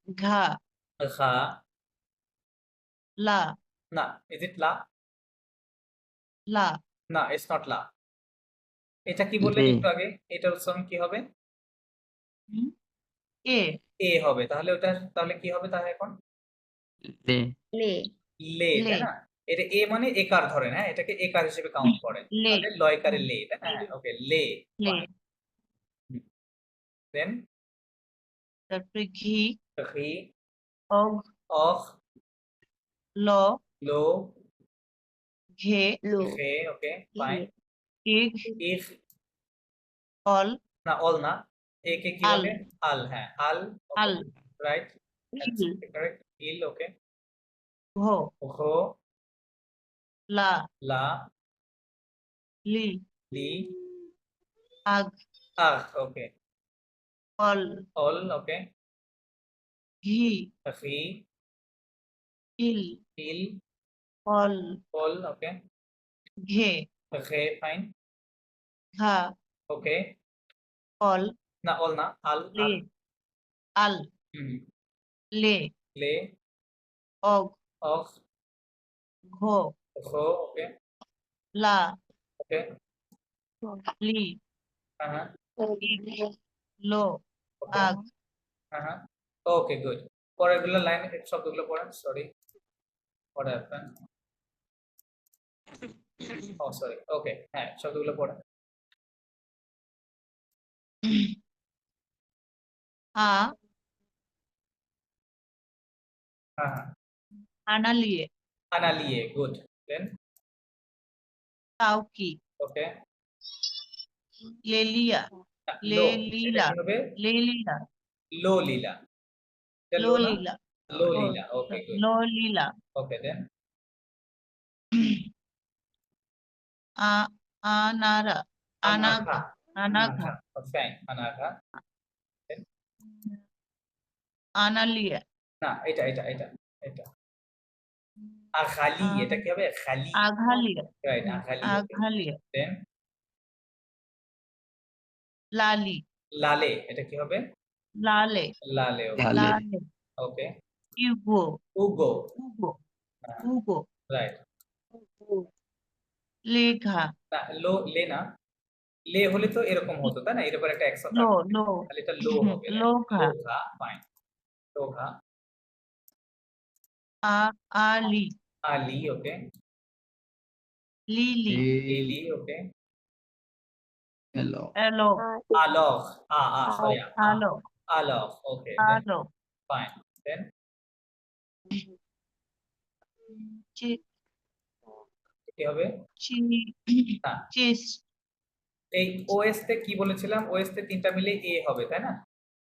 ঘা
খা,
la
না, ইজ ইট লা?
la
না, ইটস নট লা। এটা কি বললেন
Le.
একটু আগে? এটার উচ্চারণ কি হবে?
a
এ হবে, তাহলে ওটা, তাহলে কি হবে তাহলে এখন?
Le.
লে
লে,
লে।
তাই না? এটা এ মানে একার ধরেন, হ্যাঁ, এটাকে একার হিসেবে কাউন্ট করেন,
লে।
তাহলে লয়কারে লে, তাই না? হ্যাঁ, ওকে, লে,
লে
দেন
তারপরে ঘি
রি,
অগ
অখ,
ল
লো,
লো
খে, ওকে, ফাইন,
ইগ
ইফ,
অল
না, অল না, এ কে কি
আল।
বলে? আল, হ্যাঁ, আল,
আল।
Right, Absolutely correct. Il, okay.
घो
Gho,
ला
la,
ली
li,
आग
okay.
ऑल
Ol, okay.
घी
Ri,
इल
il,
ऑल
ol, okay.
घे
Ghe, fine.
घा
Okay.
ऑल
Na, ol na, al,
ले
al.
अल
Hmm.
ले
Le,
ओग
og,
घो
gho, okay.
ला
Okay.
ली
Uh-huh.
इग लो
Okay.
आग
Uh-huh. Okay, good. পরেরগুলো লাইন শব্দগুলো পড়েন, sorry. What happened? Oh, sorry. Okay. হ্যাঁ, শব্দগুলো পড়েন।
आ
হ্যাঁ, হ্যাঁ।
आना लिए
আনা লিয়ে, good. Then,
ताव की
okay.
ले लिया
না,
ले
লো, এটা
लीला
কি হবে?
ले लीला
লো লীলা। এটা
लो
লো না?
लीला
লো
ओ,
লীলা, okay, good.
लो लीला
Okay, then.
आ आनारा
আনাঘা,
अनाघा
fine, আনাঘা।
आना लिया
না, এটা। আঘালি, এটা কি হবে? খালি।
आघा लिया
Right, আঘালি, okay.
आघा लिया
Then,
लाली
লালে, এটা কি হবে?
लाले
লালে, okay.
লালে।
लाले
Okay.
युगो
উগো,
उगो
হ্যাঁ,
उगो
right.
लेखा
না, লে না। লে হলে তো এরকম হতো, তাই না? এর উপর একটা একশো
लो
থাকতো।
लो
তাহলে এটা লো হবে, right?
लोघा
লোঘা, fine. লোঘা,
आली
আলি, okay.
लीली
লিলি, okay.
হ্যালো
एलो
আলগ, sorry,
आलो
আলগ, okay. Then,
आलो
fine. Then,
ची
কি হবে?
ची
না,
चिस
এই ওএস তে কি বলেছিলাম? ওএস তে তিনটা মিলে এ হবে, তাই না?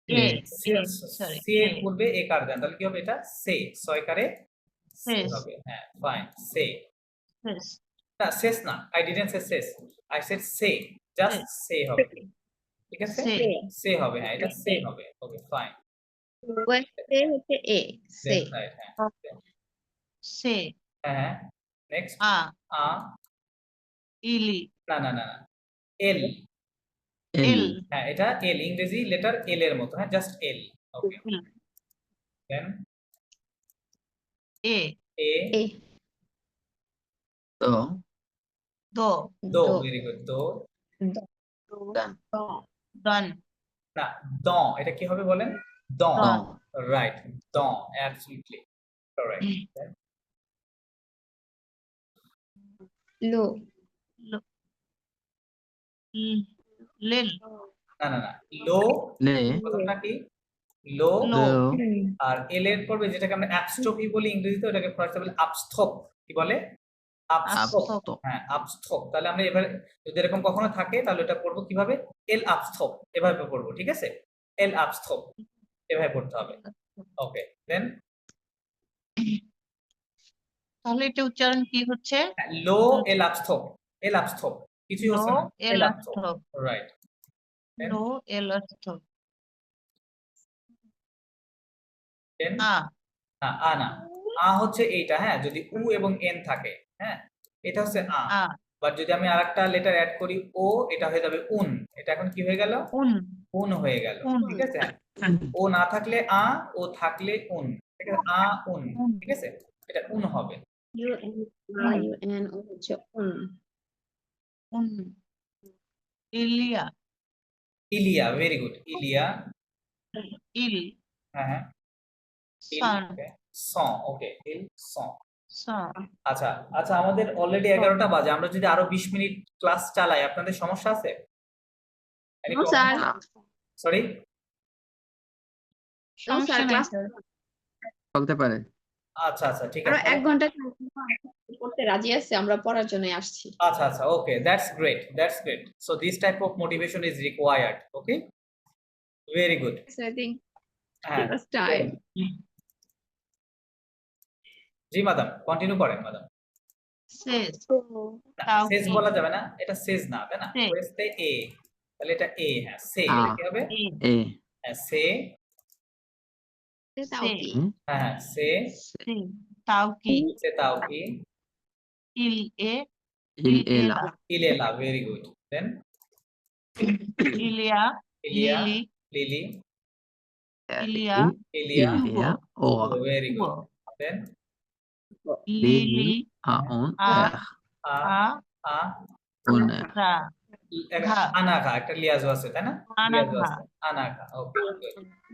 ए
সি
ए सॉरी
সি এর পূর্বে এ কার দেন, তাহলে কি হবে? এটা সে, ছয়কারে সে
Ses.
হবে। হ্যাঁ, ফাইন, সে।
सिस
না, শেষ না, আই ডিডন্ট সে শেষ, আই সেড সে, জাস্ট সে হবে, ঠিক আছে?
से
সে হবে, হ্যাঁ, এটা সে হবে, ওকে, ফাইন।
ওয়েস্টে হচ্ছে এ সে
রাইট, হ্যাঁ,
से
হ্যাঁ, নেক্সট,
आ
আ,
इली
না, এল,
एल
হ্যাঁ, এটা এল, ইংরেজি লেটার এল এর মতো, হ্যাঁ, জাস্ট এল, ওকে। দেন,
ए
এ,
এ
তো
दो
দো, ভেরি গুড, দো।
ডান
दन
না, দ, এটা কি হবে বলেন? দ,
দন।
রাইট, দ, অ্যাবসলিউটলি কারেক্ট।
লো
लिल
না, লো,
লে
প্রথমটা কি? লো,
লো
আর এল এর পড়বে যেটাকে আমরা অ্যাবস্ট্রফি বলি ইংরেজিতে, ওটাকে ফার্স্টে বলে আপস্থপ। কি বলে? আপস্থপ।
আপস্থপ।
হ্যাঁ, আপস্থপ। তাহলে আমরা এবারে যদি এরকম কখনো থাকে তাহলে এটা পড়বো কিভাবে? এল আপস্থপ, এভাবে পড়বো, ঠিক আছে? এল আপস্থপ, এভাবে পড়তে হবে, ওকে। দেন,
তাহলে এটা উচ্চারণ কি হচ্ছে?
লো, এল আপস্থপ, এল আপস্থপ, কিছুই
লো
হচ্ছে না, এল
এল
আপস্থপ,
অস্থপ
রাইট।
লো এল অস্থপ
দেন,
আ
না, আ হচ্ছে এইটা, হ্যাঁ, যদি উ এবং এন থাকে, হ্যাঁ, এটা হচ্ছে আ।
আ
বাট যদি আমি আরেকটা লেটার অ্যাড করি ও, এটা হয়ে যাবে উন। এটা এখন কি হয়ে গেল?
উন
উন হয়ে গেল,
উন।
ঠিক আছে? ও না থাকলে আ, ও থাকলে উন, ঠিক আছে? আ উন,
উন।
ঠিক আছে? এটা উন হবে।
ইউ এন ও হচ্ছে উন
উন ইলিয়া
ইলিয়া, ভেরি গুড, ইলিয়া,
ইল
হ্যাঁ, ইল,
সন
ওকে, স, ওকে, ইল, স।
সন
আচ্ছা, আমাদের অলরেডি 11টা বাজে, আমরা যদি আরো 20 মিনিট ক্লাস চালাই, আপনাদের সমস্যা আছে?
No sir
sorry,
no sir class
চলতে পারে।
আচ্ছা, ঠিক
আরো
আছে।
1 ঘন্টা করতে রাজি আছে, আমরা পড়ার জন্য আসছি।
আচ্ছা, okay, that's great. So this type of motivation is required, okay? Very good.
So I think
হ্যাঁ,
give us time.
জি ম্যাডাম, কন্টিনিউ করেন ম্যাডাম।
Ses.
না, সেজ
Tauki.
বলা যাবে না, এটা সেজ না, তাই না?
সে।
ওয়েস্টে এ, তাহলে এটা এ, হ্যাঁ সে,
আ।
এটা কি হবে?
E.
এ
হ্যাঁ সে,
তাও কি
হ্যাঁ হ্যাঁ সে,
Si. Tauki.
সে তাও কি,
Il e.
ইল এলা
ইলেলা, ভেরি গুড। Then
Ilia.
ইলিয়া,
Lili.
লিলি,
Ilia.
ইলিয়া,
ইলিয়া ও
very good.
Hugo.
Then
Lili.
আউন
আ।
এর
আ,
A.
আ,
উনের
Ra. ঘা।
আনাঘা, একটা লিয়াজও আছে তাই না? লিয়াজও
Anagha.
আছে, Anagha, okay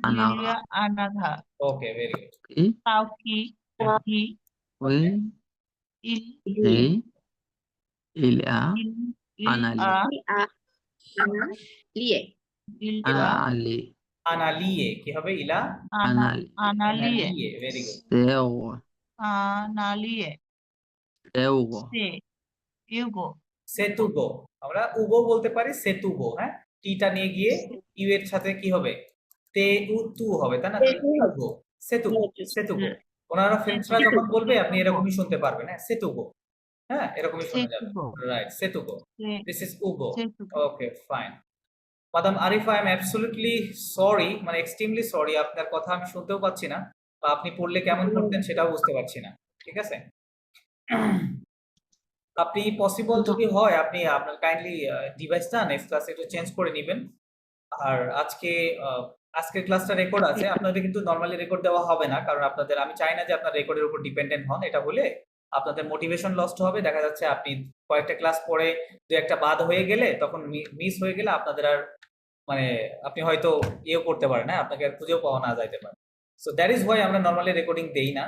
Anagha
Lilia. Anagha.
Okay, very good.
কি
Tauki. Hi.
ওই
Il.
এই ইলিয়া
Il.
Anali.
লিয়ে
Il.
আনালি
আনালিয়ে, কি হবে? ইলা
Anali.
Analie.
আনালিয়ে, ভেরি গুড।
সেও
Analie.
সেউগো
Se. Hugo.
সেতুগো, আমরা উগো বলতে পারি, সেতুগো, হ্যাঁ টিটা নিয়ে গিয়ে ইউ এর সাথে কি হবে? তে উ তু হবে, তাই না? তাহলে উগো, সেতুগো, সেতুগো। ওনারা ফ্রেন্ডসরা যখন বলবে আপনি এরকমই শুনতে পারবেন, হ্যাঁ সেতুগো, হ্যাঁ এরকমই শোনা যাবে,
Setugo.
রাইট সেতুগো।
Se.
দিস ইজ উগো,
Setugo.
Okay fine. Madam Arifa, I am absolutely sorry, মানে এক্সট্রিমলি সরি, আপনার কথা আমি শুনতেও পাচ্ছি না, বা আপনি পড়লে কেমন পড়তেন সেটাও বুঝতে পারছি না, ঠিক আছে? আপনি পসিবল যদি হয় আপনি আপনার কাইন্ডলি ডিভাইসটা নেক্সট ক্লাসে একটু চেঞ্জ করে নেবেন। আর আজকের ক্লাসটা রেকর্ড আছে, আপনাদের কিন্তু নরমালি রেকর্ড দেওয়া হবে না, কারণ আপনাদের, আমি চাই না যে আপনার রেকর্ডের উপর ডিপেন্ডেন্ট হন। এটা হলে আপনাদের মোটিভেশন লস্ট হবে, দেখা যাচ্ছে আপনি কয়েকটা ক্লাস পরে দু একটা বাদ হয়ে গেলে, তখন মিস হয়ে গেলে আপনাদের আর মানে আপনি হয়তো ইয়েও করতে পারেন, হ্যাঁ আপনাকে আর খুঁজেও পাওয়া না যাইতে পারে। সো দ্যাট ইজ ওয়াই আমরা নরমালি রেকর্ডিং দেই না।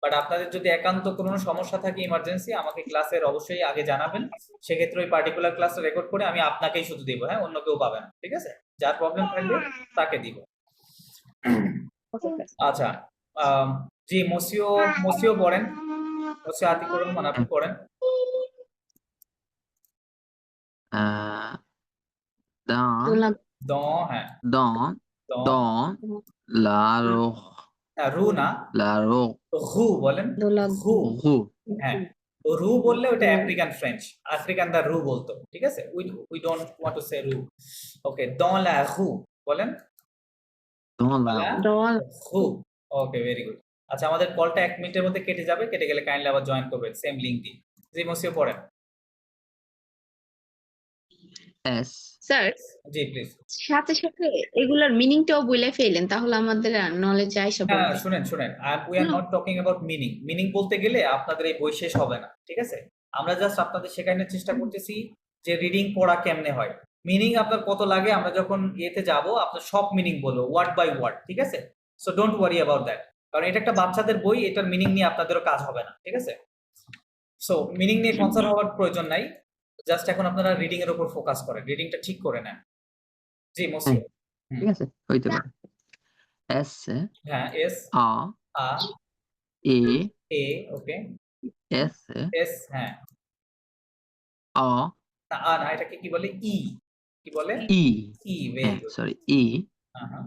বাট আপনাদের যদি একান্ত কোনো সমস্যা থাকে, ইমার্জেন্সি, আমাকে ক্লাসের অবশ্যই আগে জানাবেন, সেক্ষেত্রে ওই পার্টিকুলার ক্লাস রেকর্ড করে আমি আপনাকেই শুধু দিব, হ্যাঁ অন্য কেউ পাবে না, ঠিক আছে? যার প্রবলেম থাকবে তাকে দিব। আচ্ছা, জি মসিও পড়েন, মসিও আতিকুর রহমান আপনি পড়েন।
dans
দ, হ্যাঁ
dans
দ,
dans la roue
রু না,
la roue
রু বলেন, রু,
roue
হ্যাঁ রু বললে ওটা আফ্রিকান ফ্রেঞ্চ, আফ্রিকান দা রু বলতো, ঠিক আছে? We don't want to say রু, ওকে dans la rue বলেন,
dans la
dans
roue
la rue, ওকে ভেরি গুড। আচ্ছা, আমাদের কলটা 1 মিনিটের মধ্যে কেটে যাবে, কেটে গেলে কাইন্ডলি আবার জয়েন করবেন সেম লিংক দিয়ে। জি মসিও পড়েন,
S
স্যার
জি প্লিজ।
সাথে সাথে এগুলার মিনিংটাও বলে ফেলেন, তাহলে আমাদের নলেজ আইসা
না
পড়বে।
শুনেন we are not talking about meaning বলতে গেলে আপনাদের এই বই শেষ হবে না, ঠিক আছে? আমরা জাস্ট আপনাদের শেখানোর চেষ্টা করতেছি যে রিডিং পড়া কেমনে হয়। মিনিং আপনার কত লাগে, আমরা যখন ইয়েতে যাব আপনার সব মিনিং বলবো ওয়ার্ড বাই ওয়ার্ড, ঠিক আছে? So don't worry about that, কারণ এটা একটা বাচ্চাদের বই, এটার মিনিং নিয়ে আপনাদেরও কাজ হবে না, ঠিক আছে? সো মিনিং নিয়ে কনসার্ন হওয়ার প্রয়োজন নাই, জাস্ট এখন আপনারা রিডিং এর উপর ফোকাস করেন, রিডিংটা ঠিক করে নেন। জি মসিও,
ঠিক আছে হইতে পারে S
হ্যাঁ S,
A
a,
E
A, okay,
S
S, হ্যাঁ
A
না, এটা কি বলে? ই, কি বলে?
E
ই, ভেরি গুড,
sorry E
হ্যাঁ